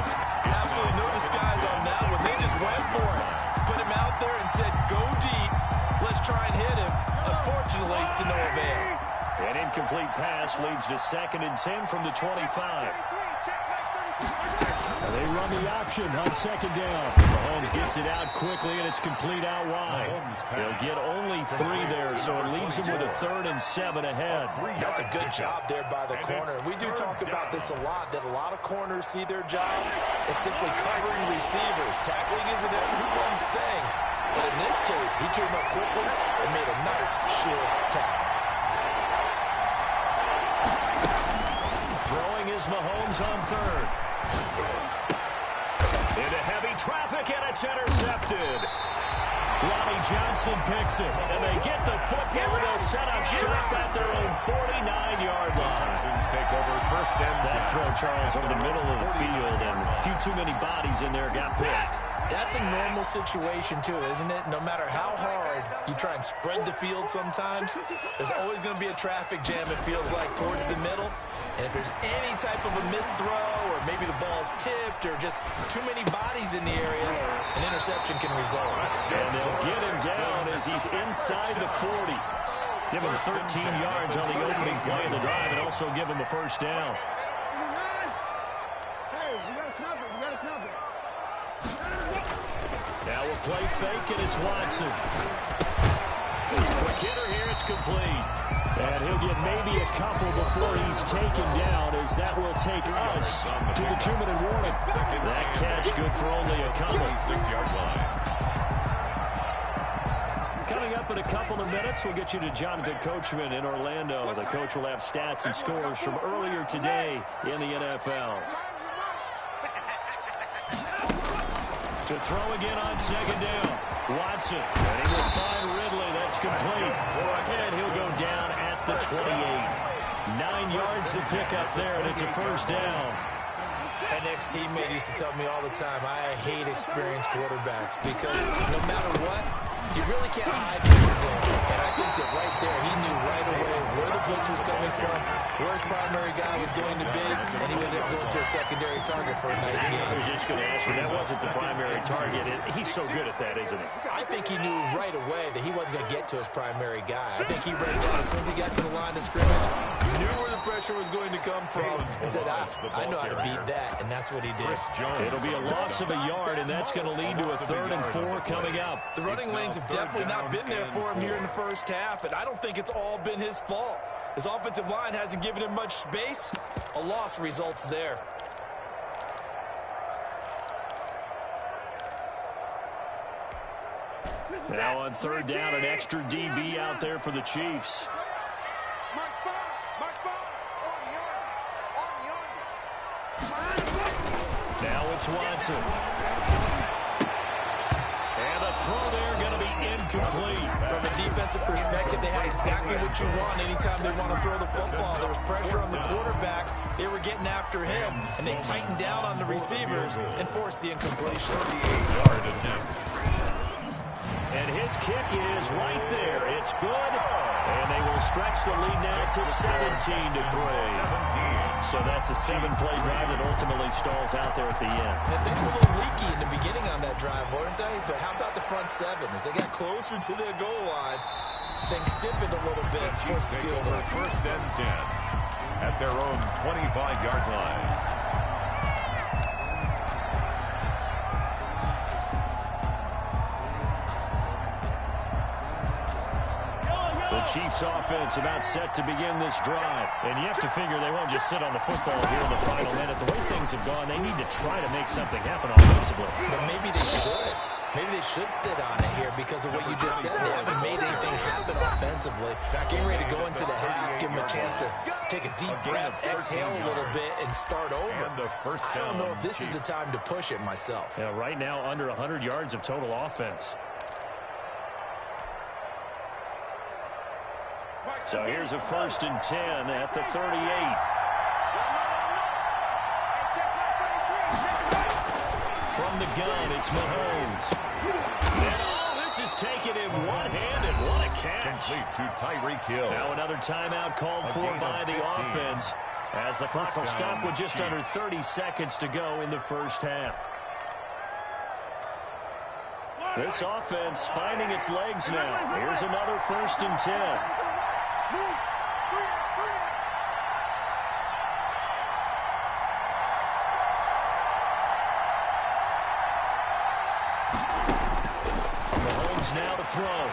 Absolutely no disguise on that one. They just went for it. Put him out there and said, go deep. Let's try and hit him. Unfortunately, to no avail. An incomplete pass leads to 2nd and 10 from the 25. And they run the option on 2nd down. Mahomes gets it out quickly, and it's complete out wide. They'll get only 3 there, so it leaves them with a 3rd and 7 ahead. That's a good job there by the corner. We do talk about this a lot, that a lot of corners see their job as simply covering receivers. Tackling isn't everyone's thing. But in this case, he came up quickly and made a nice, sure tackle. Throwing is Mahomes on 3rd. Into heavy traffic, and it's intercepted. Ronnie Johnson picks it, and they get the football. They'll set up shop at their own 49-yard line. Take over 1st and 10. That throw, Charles, over the middle of the field, and a few too many bodies in there got picked. That's a normal situation, too, isn't it? No matter how hard you try and spread the field sometimes, there's always going to be a traffic jam, it feels like, towards the middle. And if there's any type of a missed throw, or maybe the ball's tipped, or just too many bodies in the area, an interception can result. And they'll get him down as he's inside the 40. Give him 13 yards on the opening play of the drive, and also give him a 1st down. Now we'll play fake, and it's Watson. Quick hitter here, it's complete. And he'll get maybe a couple before he's taken down, as that will take us to the 2-minute warning. That catch good for only a couple. 6-yard line. Coming up in a couple of minutes, we'll get you to Jonathan Coachman in Orlando. The coach will have stats and scores from earlier today in the NFL. To throw again on 2nd down. Watson, and he will find Ridley. That's complete. And he'll go down at the 28. 9 yards to pick up there, and it's a 1st down. An ex-teammate used to tell me all the time, I hate experienced quarterbacks because no matter what, you really can't hide what you're doing. And I think that right there, he knew right away where the blitz was coming from, where his primary guy was going to be, and he ended up going to a secondary target for a nice game. I was just going to ask you, that wasn't the primary target. He's so good at that, isn't he? I think he knew right away that he wasn't going to get to his primary guy. I think he read it down as soon as he got to the line of scrimmage, knew where the pressure was going to come from, and said, I know how to beat that, and that's what he did. It'll be a loss of a yard, and that's going to lead to a 3rd and 4 coming up. The running lanes have definitely not been there for him here in the first half, and I don't think it's all been his fault. His offensive line hasn't given him much space. A loss results there. Now on 3rd down, an extra DB out there for the Chiefs. Now it's Watson. And a throw there going to be incomplete. From a defensive perspective, they had exactly what you want anytime they want to throw the football. There was pressure on the quarterback. They were getting after him, and they tightened down on the receivers and forced the incompletion. 38-yard attempt. And his kick is right there. It's good. And they will stretch the lead now to 17-3. So that's a 7-play drive that ultimately stalls out there at the end. And things were a little leaky in the beginning on that drive, weren't they? But how about the front 7? As they got closer to the goal line, things stiffened a little bit, forced the field goal. 1st and 10 at their own 25-yard line. The Chiefs offense about set to begin this drive. And you have to figure they won't just sit on the football here in the final minute. The way things have gone, they need to try to make something happen offensively. But maybe they should. Maybe they should sit on it here because of what you just said. They haven't made anything happen offensively. Getting ready to go into the half, give them a chance to take a deep breath, exhale a little bit, and start over. I don't know if this is the time to push it myself. Yeah, right now under 100 yards of total offense. So here's a 1st and 10 at the 38. From the gun, it's Mahomes. And this is taken in one-handed. What a catch. Complete to Tyreek Hill. Now another timeout called for by the offense as the clock will stop with just under 30 seconds to go in the first half. This offense finding its legs now. Here's another 1st and 10. Mahomes now to throw.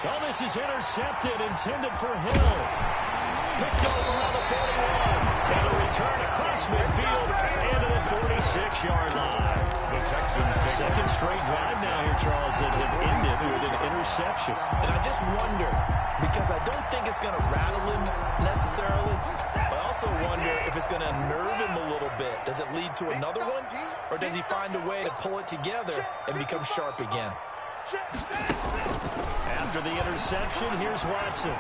Oh, this is intercepted, intended for Hill. Picked over on the 41. And a return across midfield into the 46-yard line. The Texans take 2nd straight drive now here, Charles, that have ended with an interception. And I just wonder, because I don't think it's going to rattle him necessarily, but I also wonder if it's going to unnerve him a little bit. Does it lead to another one? Or does he find a way to pull it together and become sharp again? After the interception, here's Watson.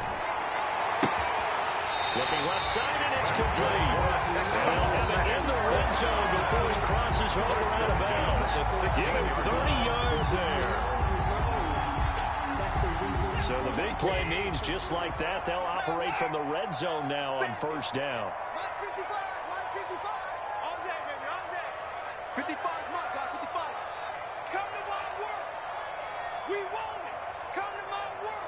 Looking left side, and it's complete. They'll have it in the red zone before he crosses over out of bounds. Give him 30 yards there. So the big play means just like that, they'll operate from the red zone now on 1st down. 55, 55. All day, baby, all day. 55 is my guy, 55. Come to my work. We want it. Come to my work.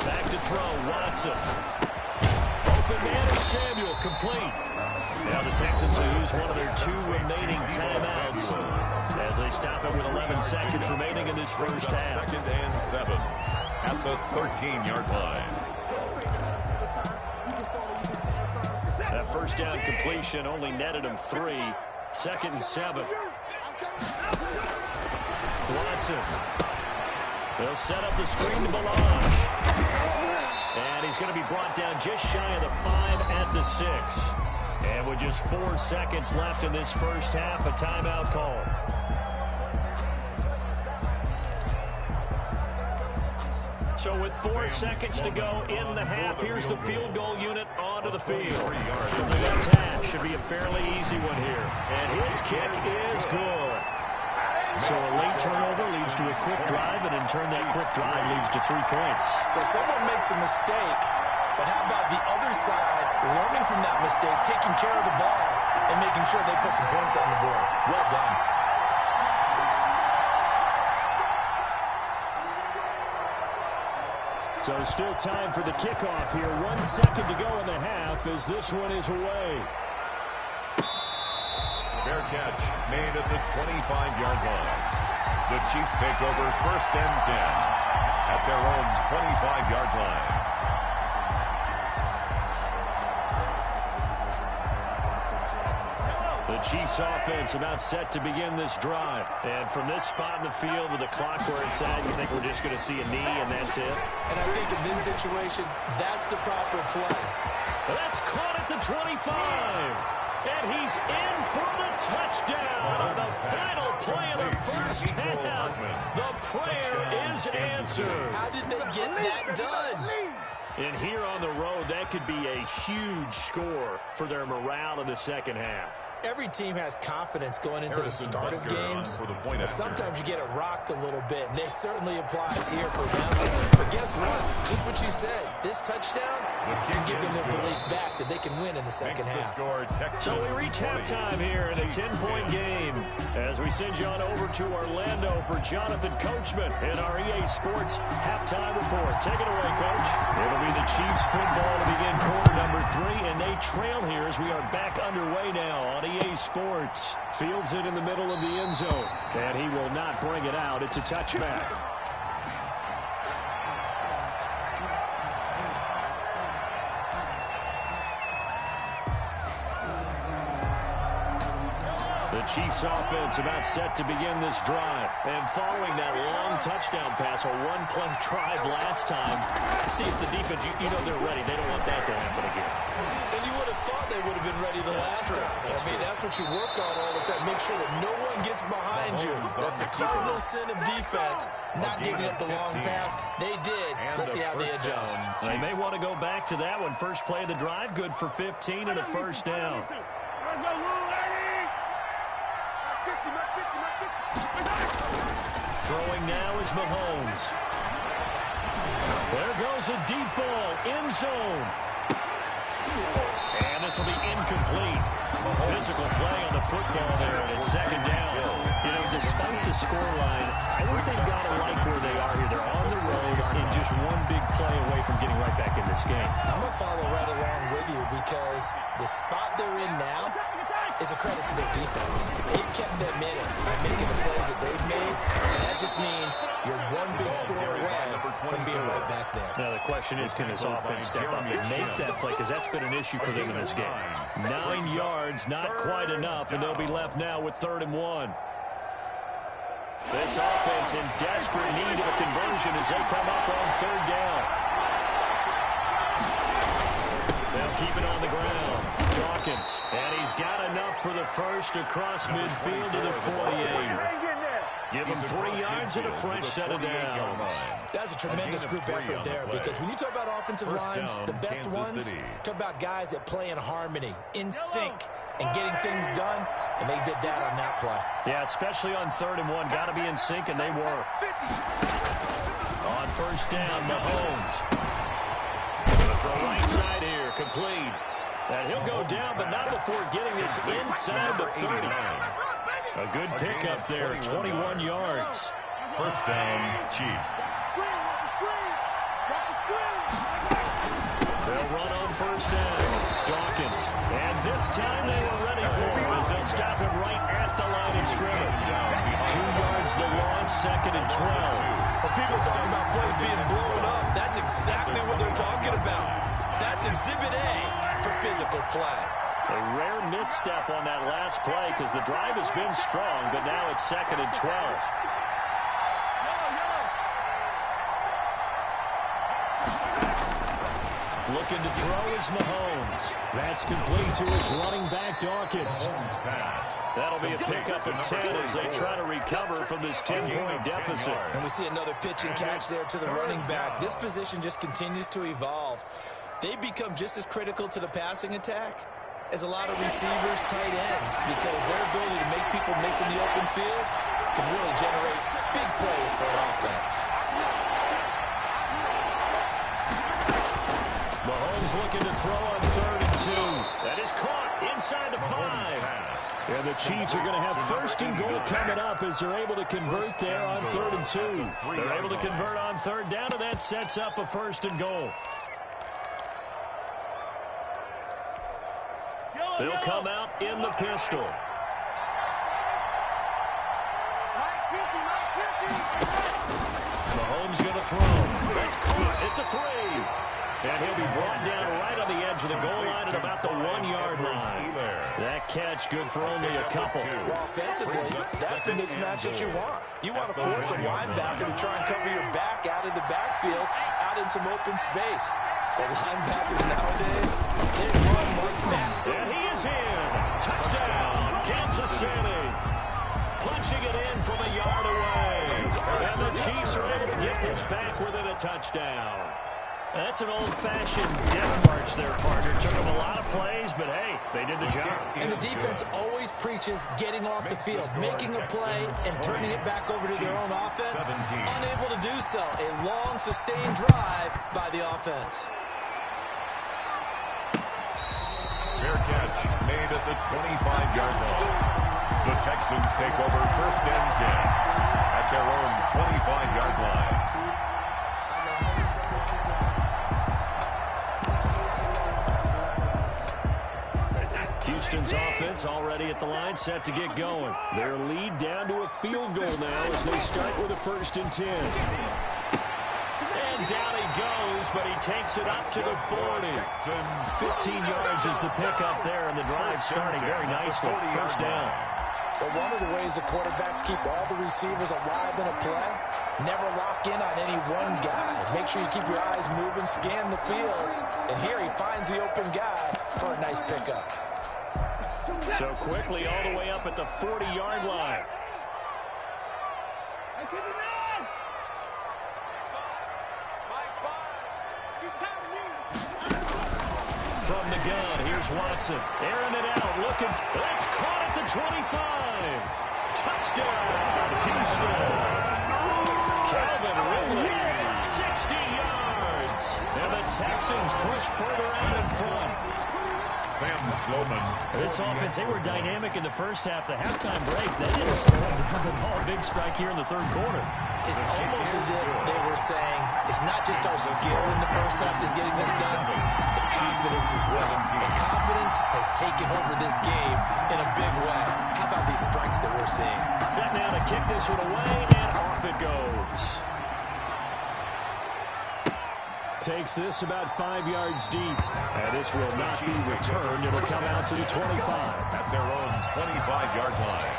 Back to throw, Watson. Open man is Samuel, complete. Now the Texans will use one of their 2 remaining timeouts as they stop it with 11 seconds remaining in this first half. 2nd and 7 at the 13-yard line. That 1st down completion only netted him 3. 2nd and 7. Watson. They'll set up the screen to Balazs. And he's going to be brought down just shy of the 5 at the 6. And with just 4 seconds left in this first half, a timeout call. So with 4 seconds to go in the half, here's the field goal unit onto the field. The left half should be a fairly easy one here. And his kick is good. So a late turnover leads to a quick drive, and in turn that quick drive leads to 3 points. So someone makes a mistake, but how about the other side learning from that mistake, taking care of the ball, and making sure they put some points on the board. Well done. So still time for the kickoff here. 1 second to go in the half as this one is away. Fair catch made at the 25-yard line. The Chiefs take over 1st and 10 at their own 25-yard line. The Chiefs offense about set to begin this drive. And from this spot in the field with the clock where it's at, you think we're just going to see a knee and that's it? And I think in this situation, that's the proper play. That's caught at the 25. And he's in for the touchdown on the final play of the first half. The prayer is answered. How did they get that done? And here on the road, that could be a huge score for their morale in the second half. Every team has confidence going into the start of games, but sometimes you get it rocked a little bit, and it certainly applies here for them. But guess what? Just what you said, this touchdown can give them their belief back that they can win in the second half. So we reach halftime here in a 10-point game as we send you on over to Orlando for Jonathan Coachman in our EA Sports halftime report. Take it away, Coach. It'll be the Chiefs football to begin quarter number 3, and they trail here as we are back underway now on EA Sports. Fields it in the middle of the end zone, and he will not bring it out. It's a touchback. The Chiefs offense about set to begin this drive. And following that long touchdown pass, a one-play drive last time, see if the defense, you know they're ready. They don't want that to happen again. And you would have thought they would have been ready the last time. That's what you work on all the time. Make sure that no one gets behind you. That's the cardinal sin of defense, not giving up the long pass. They did. Let's see how they adjust. They may want to go back to that one. First play of the drive, good for 15 and a first down. Throwing now is Mahomes. There goes a deep ball, end zone. And this will be incomplete. Physical play on the football there, and it's second down. You know, despite the scoreline, I think they've got to like where they are here. They're on the road and just one big play away from getting right back in this game. I'm going to follow right along with you because the spot they're in now is a credit to their defense. They've kept them in it by making the plays that they've made, and that just means you're one big score away from being right back there. Now the question is, can this offense step up and make that play? Because that's been an issue for them in this game. 9 yards, not quite enough, and they'll be left now with 3rd and 1. This offense in desperate need of a conversion as they come up on 3rd down. They'll keep it on the ground. Dawkins, and he's got enough for the first across midfield to the 48. Give him 3 yards and a fresh set of downs. That's a tremendous group effort there because when you talk about offensive lines, the best ones, talk about guys that play in harmony, in sync, and getting things done, and they did that on that play. Yeah, especially on 3rd and 1. Got to be in sync, and they were. On first down, Mahomes. From right side here, complete. And he'll go down, but not before getting this inside the 30. A good pickup there, 21 yards. First down, Chiefs. They'll run on first down. Dawkins. And this time they were ready for him as they'll stop him right at the line of scrimmage. 2 yards the loss, 2nd and 12. When people talk about plays being blown up, that's exactly what they're talking about. That's Exhibit A for physical play. A rare misstep on that last play because the drive has been strong, but now it's 2nd and 12. Looking to throw is Mahomes. That's complete to his running back, Dawkins. That'll be a pickup of 10 as they try to recover from this 10-point deficit. And we see another pitch and catch there to the running back. This position just continues to evolve. They become just as critical to the passing attack as a lot of receivers, tight ends, because their ability to make people miss in the open field can really generate big plays for an offense. Mahomes looking to throw on 3rd and 2. That is caught inside the 5. And the Chiefs are going to have first and goal coming up as they're able to convert there on 3rd and 2. They're able to convert on 3rd down, and that sets up a first and goal. They'll come out in the pistol. Mahomes going to throw. That's caught at the 3. And he'll be brought down right on the edge of the goal line at about the 1-yard line. That catch good for only a couple. Well, offensively, that's the mismatch that you want. You want to force a linebacker to try and cover your back out of the backfield, out in some open space. The linebackers nowadays, they run like that. And he is in. Touchdown, Kansas City. Punching it in from a yard away. And the Chiefs are able to get this back within a touchdown. That's an old-fashioned death march there, partner. Took them a lot of plays, but, hey, they did the job. And the defense always preaches getting off the field, making a play, and turning it back over to their own offense. Unable to do so. A long, sustained drive by the offense. Fair catch made at the 25-yard line. The Texans take over 1st and 10 at their own 25-yard line. Houston's offense already at the line, set to get going. Their lead down to a field goal now as they start with a 1st and 10. And down he goes, but he takes it up to the 40. 15 yards is the pickup there, and the drive starting very nicely. 1st down. But one of the ways the quarterbacks keep all the receivers alive in a play, never lock in on any one guy. Make sure you keep your eyes moving, scan the field. And here he finds the open guy for a nice pickup. So quickly all the way up at the 40-yard line. From the gun, here's Watson. Airing it out, looking. That's caught at the 25. Touchdown, Houston. Calvin Ridley, 60 yards. And the Texans push further out in front. Sam Sloman. This offense, they were dynamic in the first half. The halftime break, they didn't slow down at all. Big strike here in the 3rd quarter. It's almost as if they were saying, it's not just our skill in the first half that's getting this done, it's confidence as well. And confidence has taken over this game in a big way. How about these strikes that we're seeing? Set now to kick this one away, and off it goes. Takes this about 5 yards deep. And this will not be returned. It'll come out to the 25. At their own 25-yard line.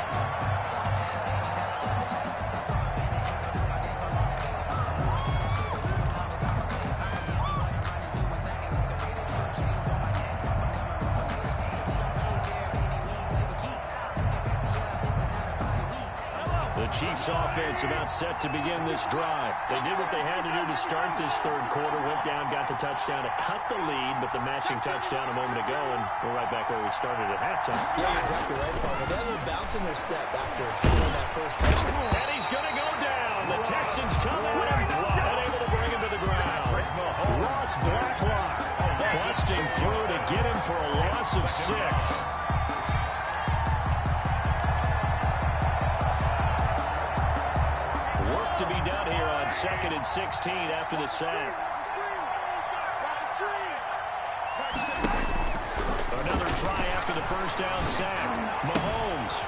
The Chiefs offense about set to begin this drive. They did what they had to do to start this 3rd quarter. Went down, got the touchdown to cut the lead, but the matching touchdown a moment ago, and we're right back where we started at halftime. Yeah, you're exactly right, Paul. They had a little bounce in their step after scoring that first touchdown. And he's going to go down. The Texans come at him and able to bring him to the ground. Ross Blacklock Busting through to get him for a loss of 6. To be done here on 2nd and 16 after the sack. Another try after the 1st down sack. Mahomes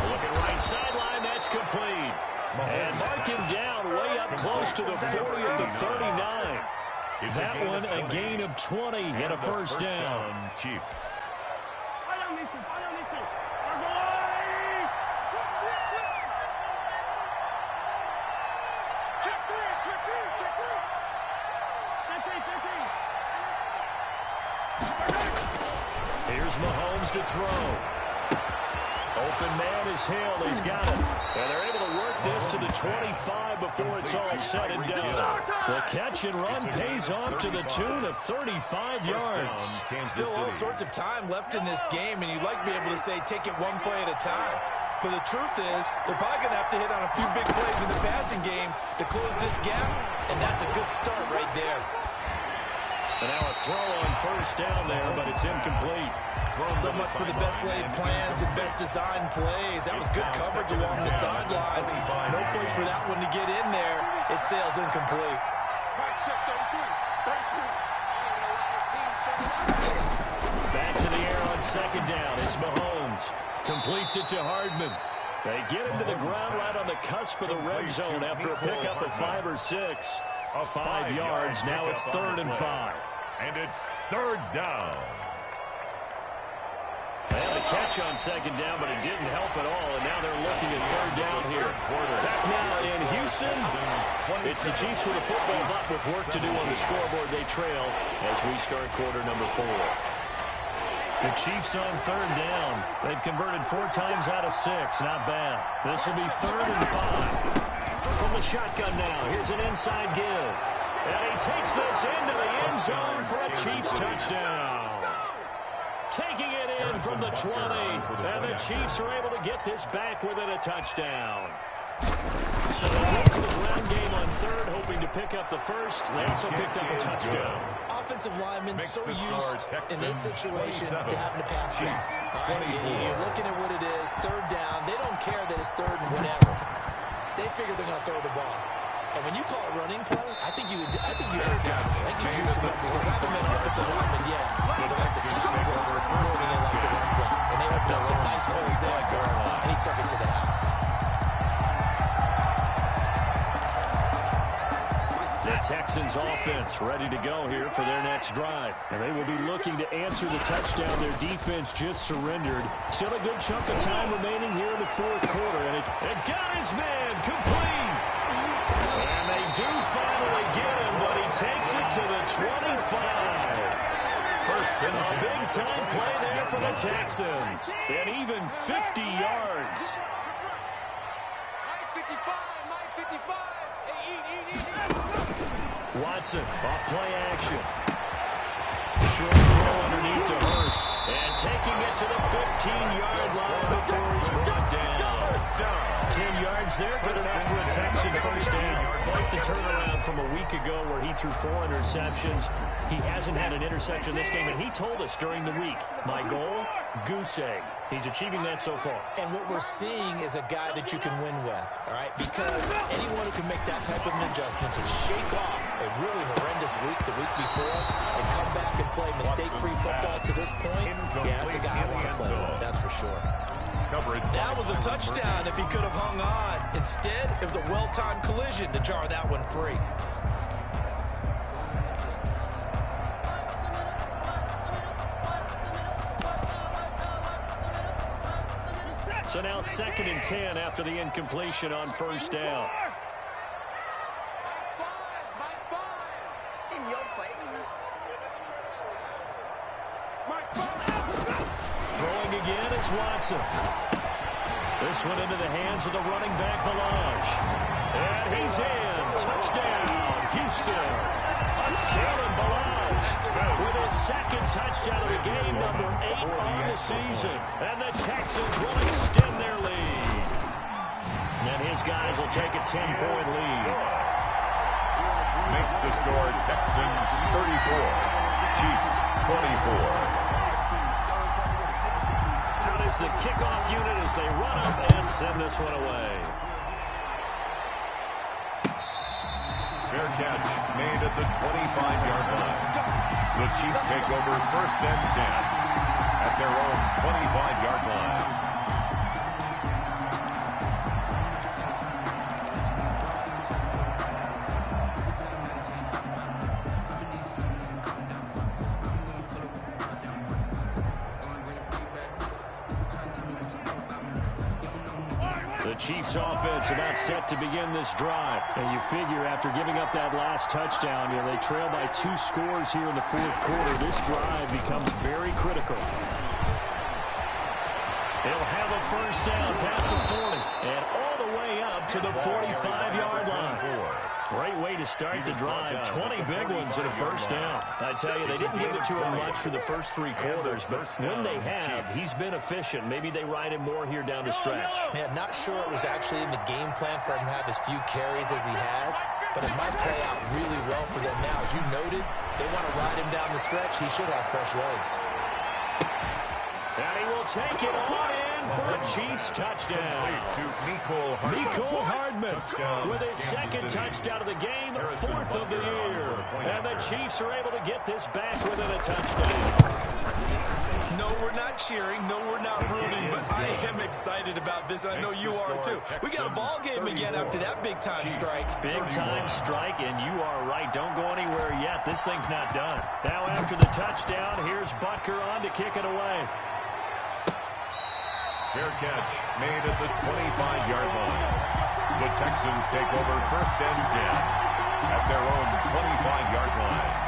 looking right sideline. That's complete. And mark him down way up close to the 40 at the 39. That one a gain of 20 and a 1st down. Chiefs. Here's Mahomes to throw. Open man is Hill. He's got it. And they're able to work this to the 25 before it's all said and done. The catch and run pays off to the tune of 35 yards. Still all sorts of time left in this game, and you'd like to be able to say take it one play at a time. But the truth is, they're probably going to have to hit on a few big plays in the passing game to close this gap, and that's a good start right there. And now a throw on first down there, but it's incomplete. So much for the best laid plans and best designed plays. That was good coverage along the sidelines. No place for that one to get in there. It sails incomplete. Back to the air on second down. It's Mahomes. Completes it to Hardman. They get him to the ground right on the cusp of the red zone after a pickup of 5 or 6. 5 yards. Now it's 3rd and 5. And it's 3rd down. They had a catch on second down, but it didn't help at all, and now they're looking at 3rd down here. Back now in Houston, it's the Chiefs with a football, but with work to do on the scoreboard. They trail as we start quarter number 4. The Chiefs on 3rd down. They've converted 4 times out of 6. Not bad. This will be 3rd and 5. From the shotgun now, here's an inside give. And he takes this into the end zone for a Chiefs touchdown. Taking it in from the 20, and the Chiefs are able to get this back within a touchdown. So they went to the ground game on 3rd, hoping to pick up the first. They also picked up a touchdown. Offensive linemen so used in this situation to having to pass back. You're looking at what it is, 3rd down. They don't care that it's 3rd and whatever. They figure they're going to throw the ball. And when you call a running play, I think you energize it. I think you juice them up because I haven't been offensive lineman yet. But the rest of the team's moving in like the run play. And they opened up some nice holes there for him, and he took it to the house. The Texans offense ready to go here for their next drive. And they will be looking to answer the touchdown their defense just surrendered. Still a good chunk of time remaining here in the 4th quarter. And it got his man complete. And they do finally get him, but he takes it to the 25. A big-time play there for the Texans. And even 50 yards. Watson, off play action. Short throw underneath to Hurst. And taking it to the 15-yard line before he's brought down. 10 yards there, good enough for a Texan first down. Quite the turnaround from a week ago where he threw 4 interceptions. He hasn't had an interception this game, and he told us during the week, my goal, goose egg. He's achieving that so far. And what we're seeing is a guy that you can win with, all right? Because anyone who can make that type of an adjustment to shake off a really horrendous week the week before and come back and play mistake-free football to this point, yeah, that's a guy I want to play with, that's for sure. That was a touchdown if he could have hung on. Instead, it was a well-timed collision to jar that one free. So now 2nd and 10 after the incompletion on first down. In your face. Throwing again, it's Watson. This one into the hands of the running back, Balaj. And he's in. Touchdown, Houston. Kalen Balaj with his 2nd touchdown of the game, number 8 on the season. And the Texans will extend their lead. And his guys will take a 10-point lead. Makes the score Texans 34, Chiefs 24. Is the kickoff unit as they run up and send this one away. Fair catch made at the 25-yard line. The Chiefs take over 1st and 10 at their own 25-yard line. The Chiefs offense about set to begin this drive. And you figure after giving up that last touchdown, they trail by 2 scores here in the 4th quarter. This drive becomes very critical. They'll have a first down past the 40 and all the way up to the 45-yard line. Great way to start the drive. 20 big ones and a first down. I tell you, they didn't give it to him much for the first 3 quarters, but when they have, he's been efficient. Maybe they ride him more here down the stretch. Man, not sure it was actually in the game plan for him to have as few carries as he has, but it might play out really well for them now. As you noted, If they want to ride him down the stretch, he should have fresh legs. And he will take it on in for a Chiefs touchdown. Mecole Hardman with his second touchdown of the game, fourth of the year. And the Chiefs are able to get this back within a touchdown. No, we're not cheering. No, we're not rooting. But I am excited about this. I know you are, too. We got a ball game again after that big-time strike. Big-time strike, and you are right. Don't go anywhere yet. This thing's not done. Now after the touchdown, here's Butker on to kick it away. Fair catch made at the 25-yard line. The Texans take over first and 10 at their own 25-yard line.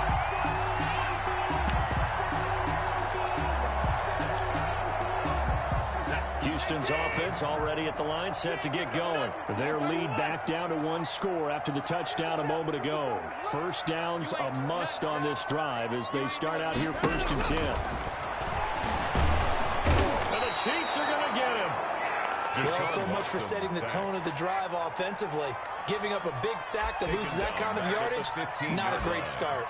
Houston's offense already at the line, set to get going. Their lead back down to one score after the touchdown a moment ago. First down's a must on this drive as they start out here first and 10. And the Chiefs are going to get him. Well, so much for setting the tone of the drive offensively. Giving up a big sack that loses that kind of yardage, not a great start.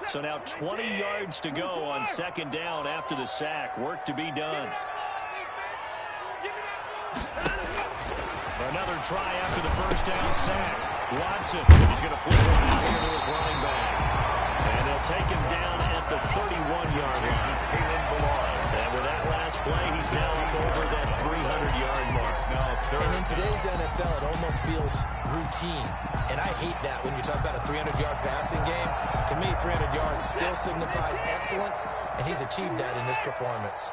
So now 20 yards to go on second down after the sack. Work to be done. Another try after the first down sack. Watson, he's going to flip it out here to his running back. And they'll take him down at the 31-yard line. And with that last play, he's now up over that 300-yard mark. And in today's NFL, it almost feels routine. And I hate that when you talk about a 300-yard passing game. To me, 300 yards still signifies excellence, and he's achieved that in this performance.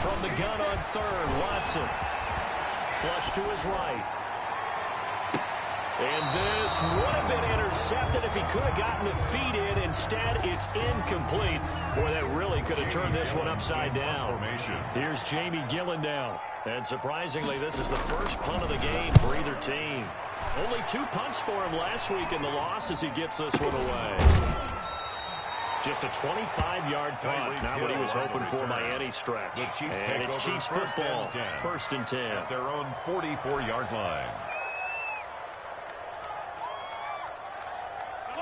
From the gun on third, Watson. Flush to his right. And this would have been intercepted if he could have gotten the feet in. Instead, it's incomplete. Boy, that really could have turned this one upside down. Here's Jamie Gillen now. And surprisingly, this is the first punt of the game for either team. Only 2 punts for him last week in the loss as he gets this one away. Just a 25-yard punt. Not what he was hoping for by any stretch. And it's Chiefs football, first and 10. At their own 44-yard line.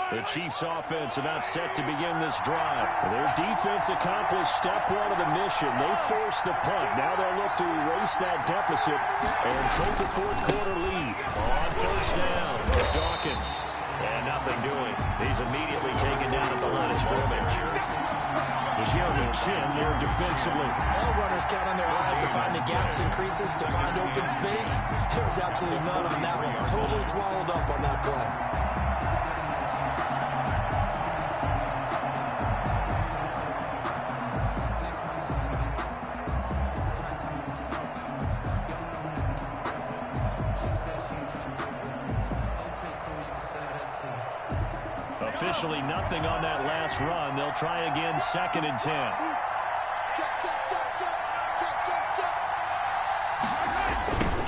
The Chiefs offense about set to begin this drive. Their defense accomplished step one of the mission. They forced the punt. Now they'll look to erase that deficit and take the fourth quarter lead. On first down, Dawkins. And nothing doing. He's immediately taken down at the line of scrimmage. Jeremy Chin there defensively. All runners count on their eyes to find the gaps and creases, to find open space. There was absolutely none on that one. Totally swallowed up on that play. Officially nothing on that last run. They'll try again, second and 10.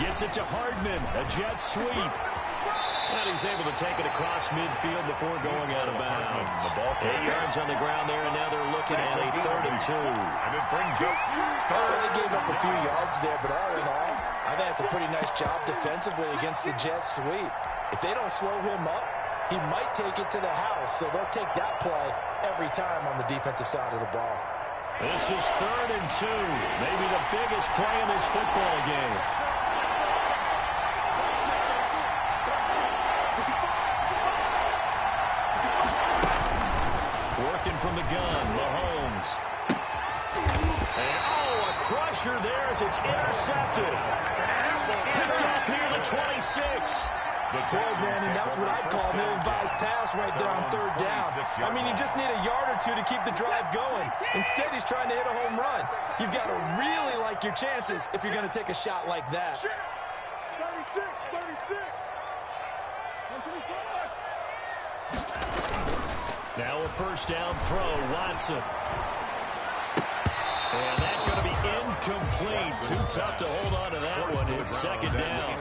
Gets it to Hardman, a jet sweep. And he's able to take it across midfield before going out of bounds. 8 yards on the ground there, and now they're looking at a 3rd and 2. And it brings up They gave up a few yards there, but all in all, I think it's a pretty nice job defensively against the jet sweep. If they don't slow him up, he might take it to the house, so they'll take that play every time on the defensive side of the ball. This is 3rd and 2, maybe the biggest play in this football game. Working from the gun, Mahomes. And, a crusher there as it's intercepted. Picked off near the 26. Well, Brandon, that's what I'd call an ill-advised pass right there on 3rd down. I mean, you just need a yard or two to keep the drive going. Instead, he's trying to hit a home run. You've got to really like your chances if you're going to take a shot like that. 36. Now a first down throw, Watson. And that's going to be Incomplete. Too tough to hold on to that one. It's second down.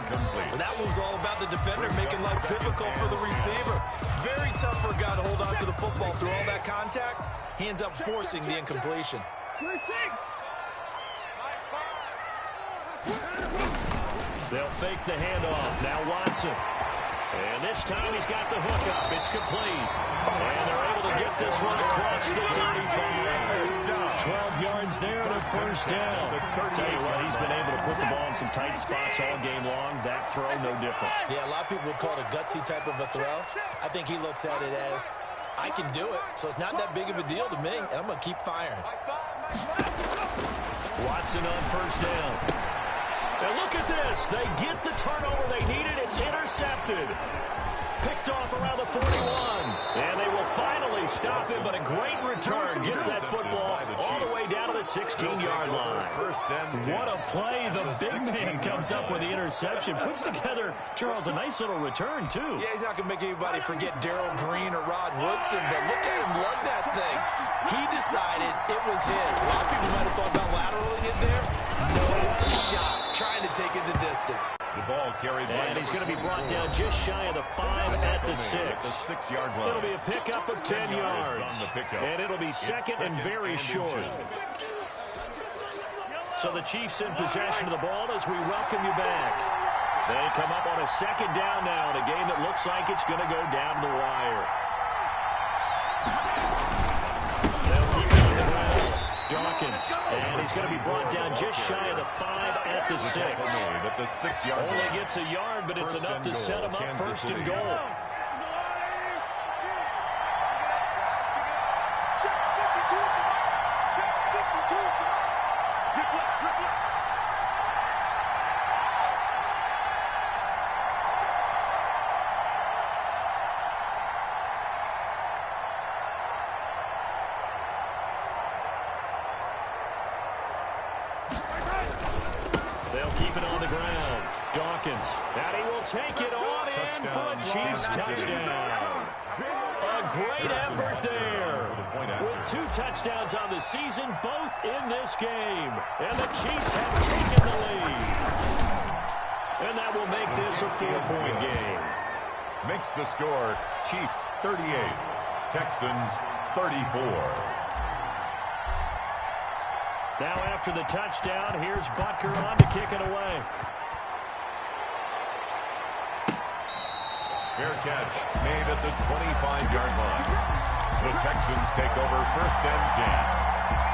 Well, that one was all about the defender making life difficult for the receiver. Very tough for a guy to hold on to the football through all that contact. He ends up forcing the incompletion. They'll fake the handoff. Now Watson. And this time he's got the hook up. It's complete. And they're able to get this one across the 35. 12 yards there and a first down. Tell you what, he's been able to put the ball in some tight spots all game long. That throw, no different. Yeah, a lot of people would call it a gutsy type of a throw. I think he looks at it as, I can do it, so it's not that big of a deal to me, and I'm going to keep firing. Watson on first down. And look at this. They get the turnover they needed. It's intercepted. Picked off around the 41. And they will finally stop him, but a great return. Gets that football all the way down to the 16-yard line. What a play. The big man comes up with the interception. Puts together, Charles, a nice little return, too. Yeah, he's not going to make anybody forget Darrell Green or Rod Woodson, but look at him lug that thing. He decided it was his. A lot of people might have thought about lateraling it there. No shot. Trying to take it the distance. The ball carried by. And he's going to be brought down just shy of the 5 at the 6. The 6-yard line. It'll be a pickup of 10 yards. And it'll be second and very short. So the Chiefs in possession of the ball as we welcome you back. They come up on a second down now in a game that looks like it's going to go down to the wire. They'll keep it on the ground. Dawkins. And he's going to be brought down just shy of the 5 at the 6. Only gets a yard, but it's enough to set him up first and goal. They'll keep it on the ground. Dawkins. And he will take it on in for a Chiefs touchdown. A great effort there. With 2 touchdowns on the season, both in this game. And the Chiefs have taken the lead. And that will make this a 4-point game. Makes the score Chiefs 38, Texans 34. Now after the touchdown, here's Butker on to kick it away. Fair catch made at the 25-yard line. The Texans take over first and 10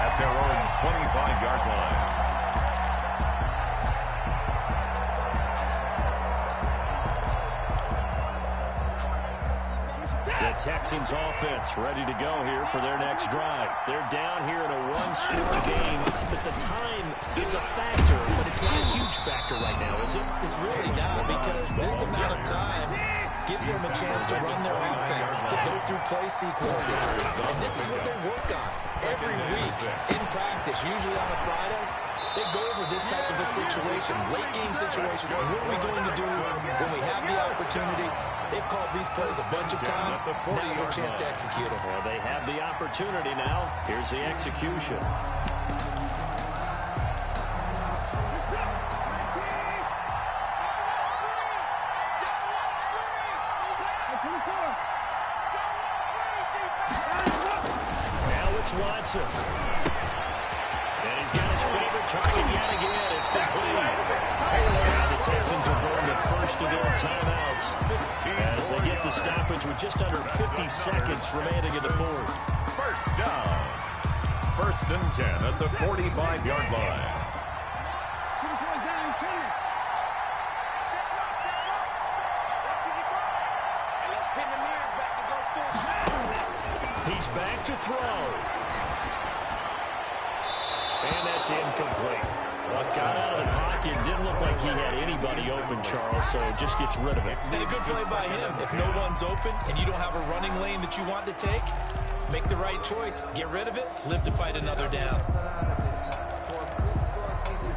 at their own 25-yard line. The Texans offense ready to go here for their next drive. They're down here in a 1-score game. At the time, it's a factor, but it's not a huge factor right now, is it? It's really not, because this amount of time gives them a chance to run their offense, to go through play sequences. And this is what they work on every week in practice, usually on a Friday. They go over this type of a situation, late game situation. What are we going to do when we have the opportunity? They've called these plays a bunch of times. Now's their chance to execute them. Well, they have the opportunity now. Here's the execution. Now it's Watson. And he's got his favorite target yet again. It's complete. And the Texans are going to first of their timeouts as they get the stoppage with just under 50 seconds remaining in the fourth. First down. First and 10 at the 45-yard line. He's back to throw. And that's incomplete. What got out of the pocket didn't look like he had anybody open, Charles, so just gets rid of it. And a good play by him. If no one's open and you don't have a running lane that you want to take, make the right choice. Get rid of it. Live to fight another down.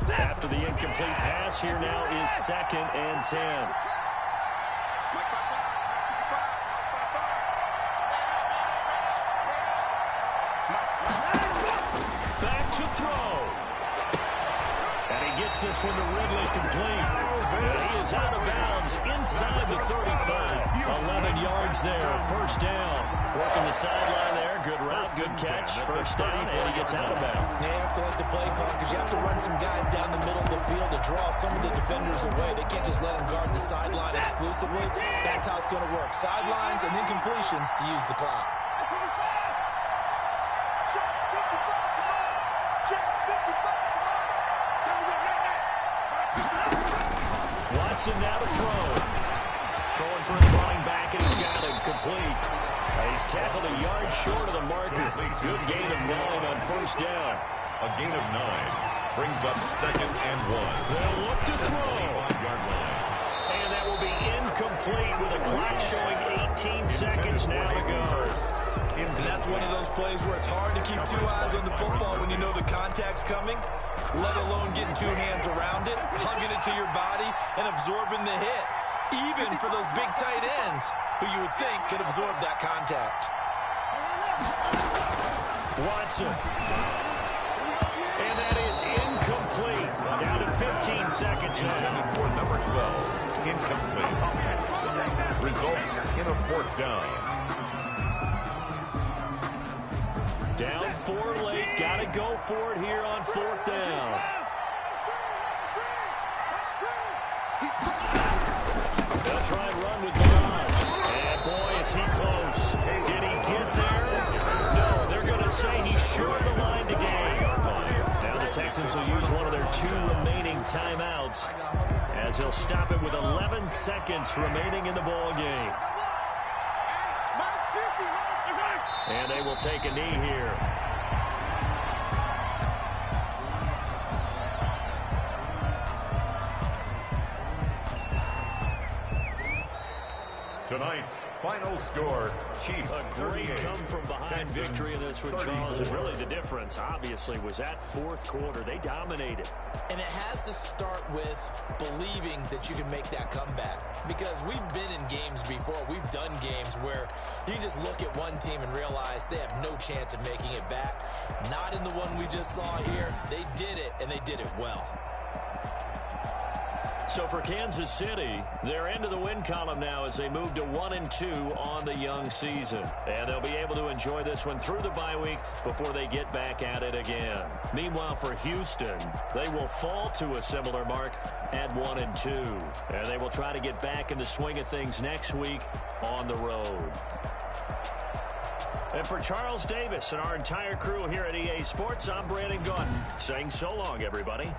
After the incomplete pass, here now is second and 10. Back to throw. Gets this one to Ridley complete. And he is out of bounds inside the 35. 11 yards there. First down. Working the sideline there. Good route, good catch. First down, and he gets out of bounds. Yeah, you have to like the play call because you have to run some guys down the middle of the field to draw some of the defenders away. They can't just let them guard the sideline exclusively. That's how it's going to work. Sidelines and incompletions to use the clock. Watson now to throw. Throwing for his running back, and he's got it complete. He's tackled a yard short of the marker. Good gain of 9 on first down. A gain of 9 brings up 2nd and 1. They'll look to throw. 25-yard line. And that will be incomplete with a clock showing 18 seconds now to go. And that's one of those plays where it's hard to keep 2 eyes on the football when you know the contact's coming, let alone getting 2 hands around it, hugging it to your body, and absorbing the hit. Even for those big tight ends who you would think could absorb that contact. Watson. And that is incomplete. Down to 15 seconds now. For number 12, incomplete. Results in a 4th down. Down 4 late. Got to go for it here on 4th down. They'll try and run with Mirage. And boy, is he close. Did he get there? No, they're going to say he's short the line to gain. Now the Texans will use one of their 2 remaining timeouts as he'll stop it with 11 seconds remaining in the ball game. And they will take a knee here. Tonight's final score, Chiefs A great come-from-behind victory in this one, Charles. And really the difference, obviously, was that 4th quarter. They dominated. And it has to start with believing that you can make that comeback. Because we've been in games before. We've done games where you can just look at one team and realize they have no chance of making it back. Not in the one we just saw here. They did it, and they did it well. So for Kansas City, they're into the win column now as they move to 1-2 on the young season. And they'll be able to enjoy this one through the bye week before they get back at it again. Meanwhile, for Houston, they will fall to a similar mark at 1-2. And they will try to get back in the swing of things next week on the road. And for Charles Davis and our entire crew here at EA Sports, I'm Brandon Gunn saying so long, everybody.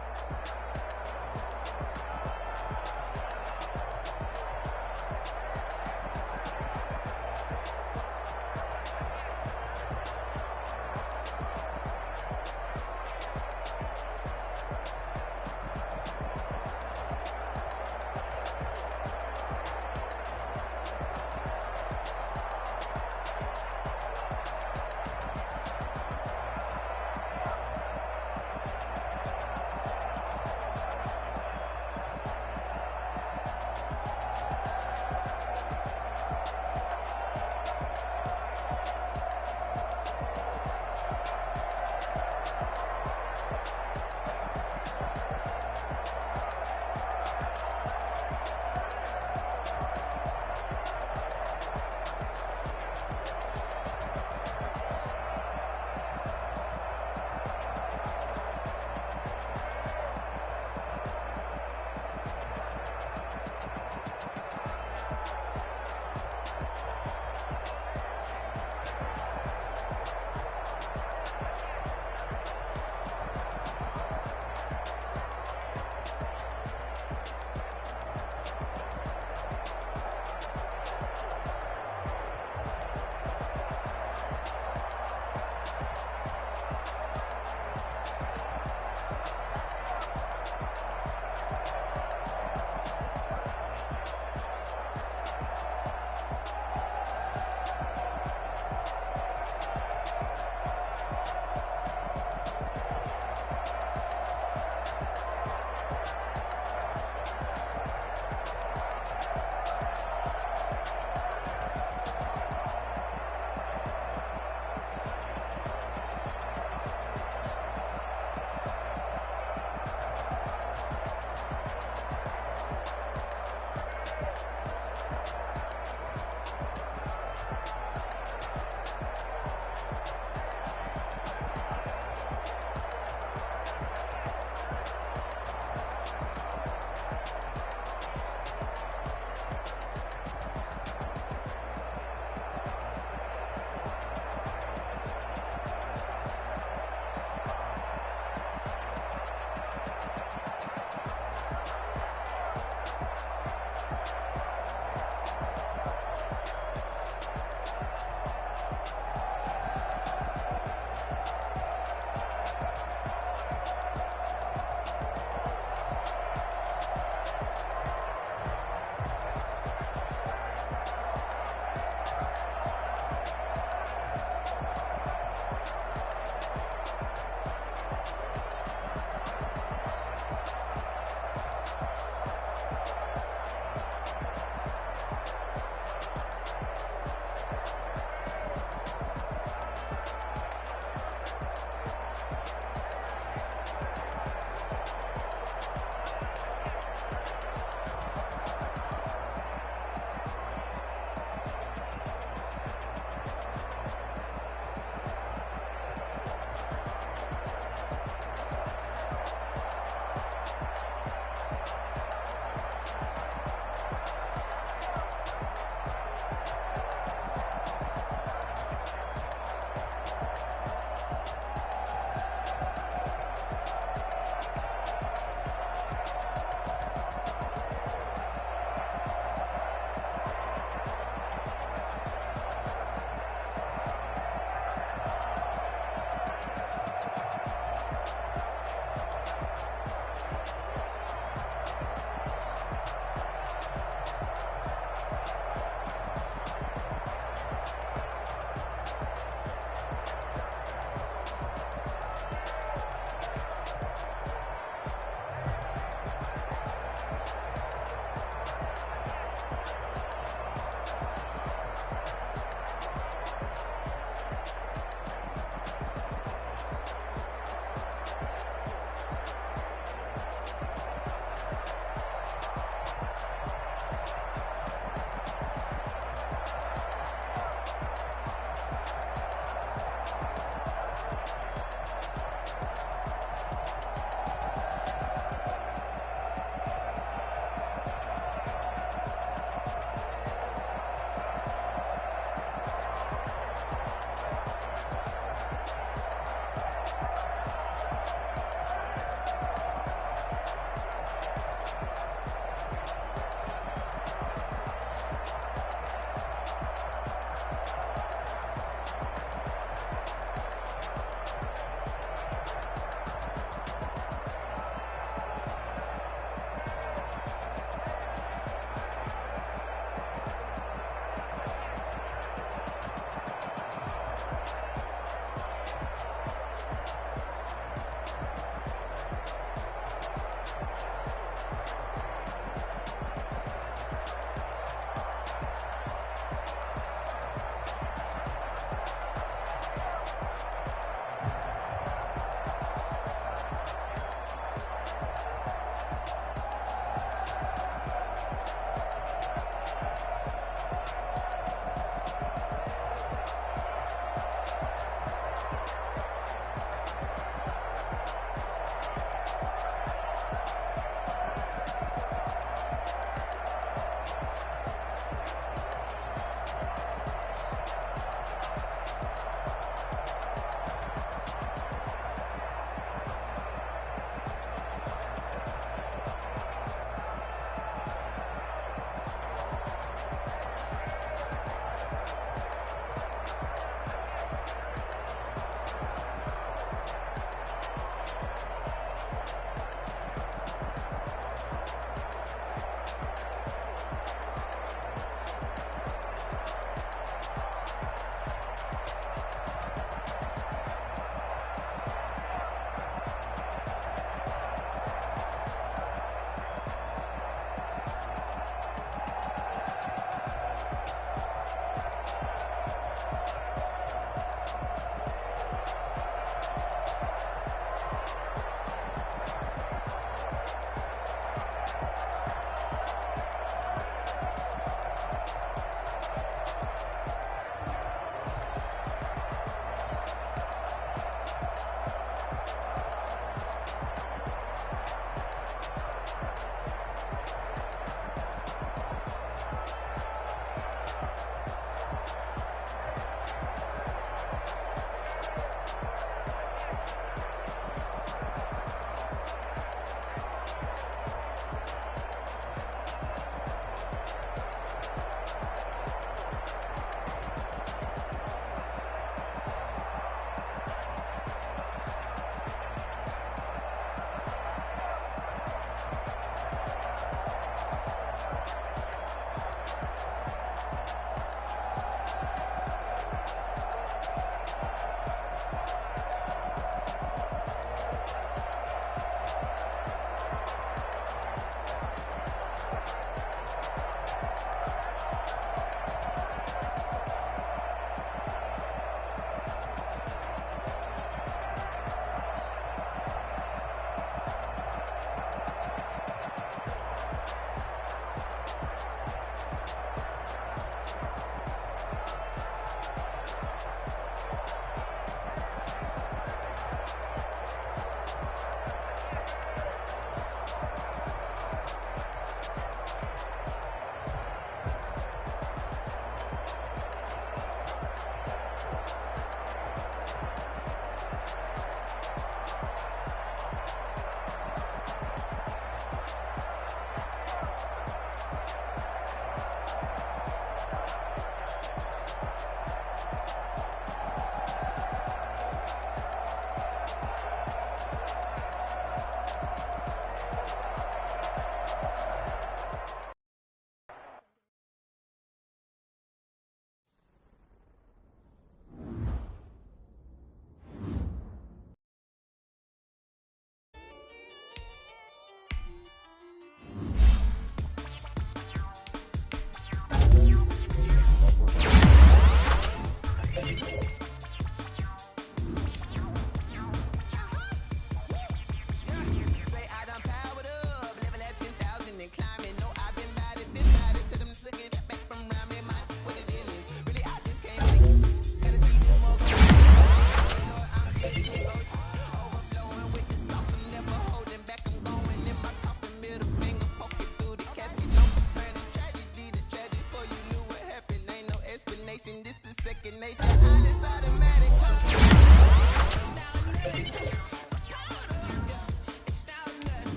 second nature. All this automatic.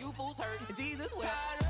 You fools hurt. Jesus will.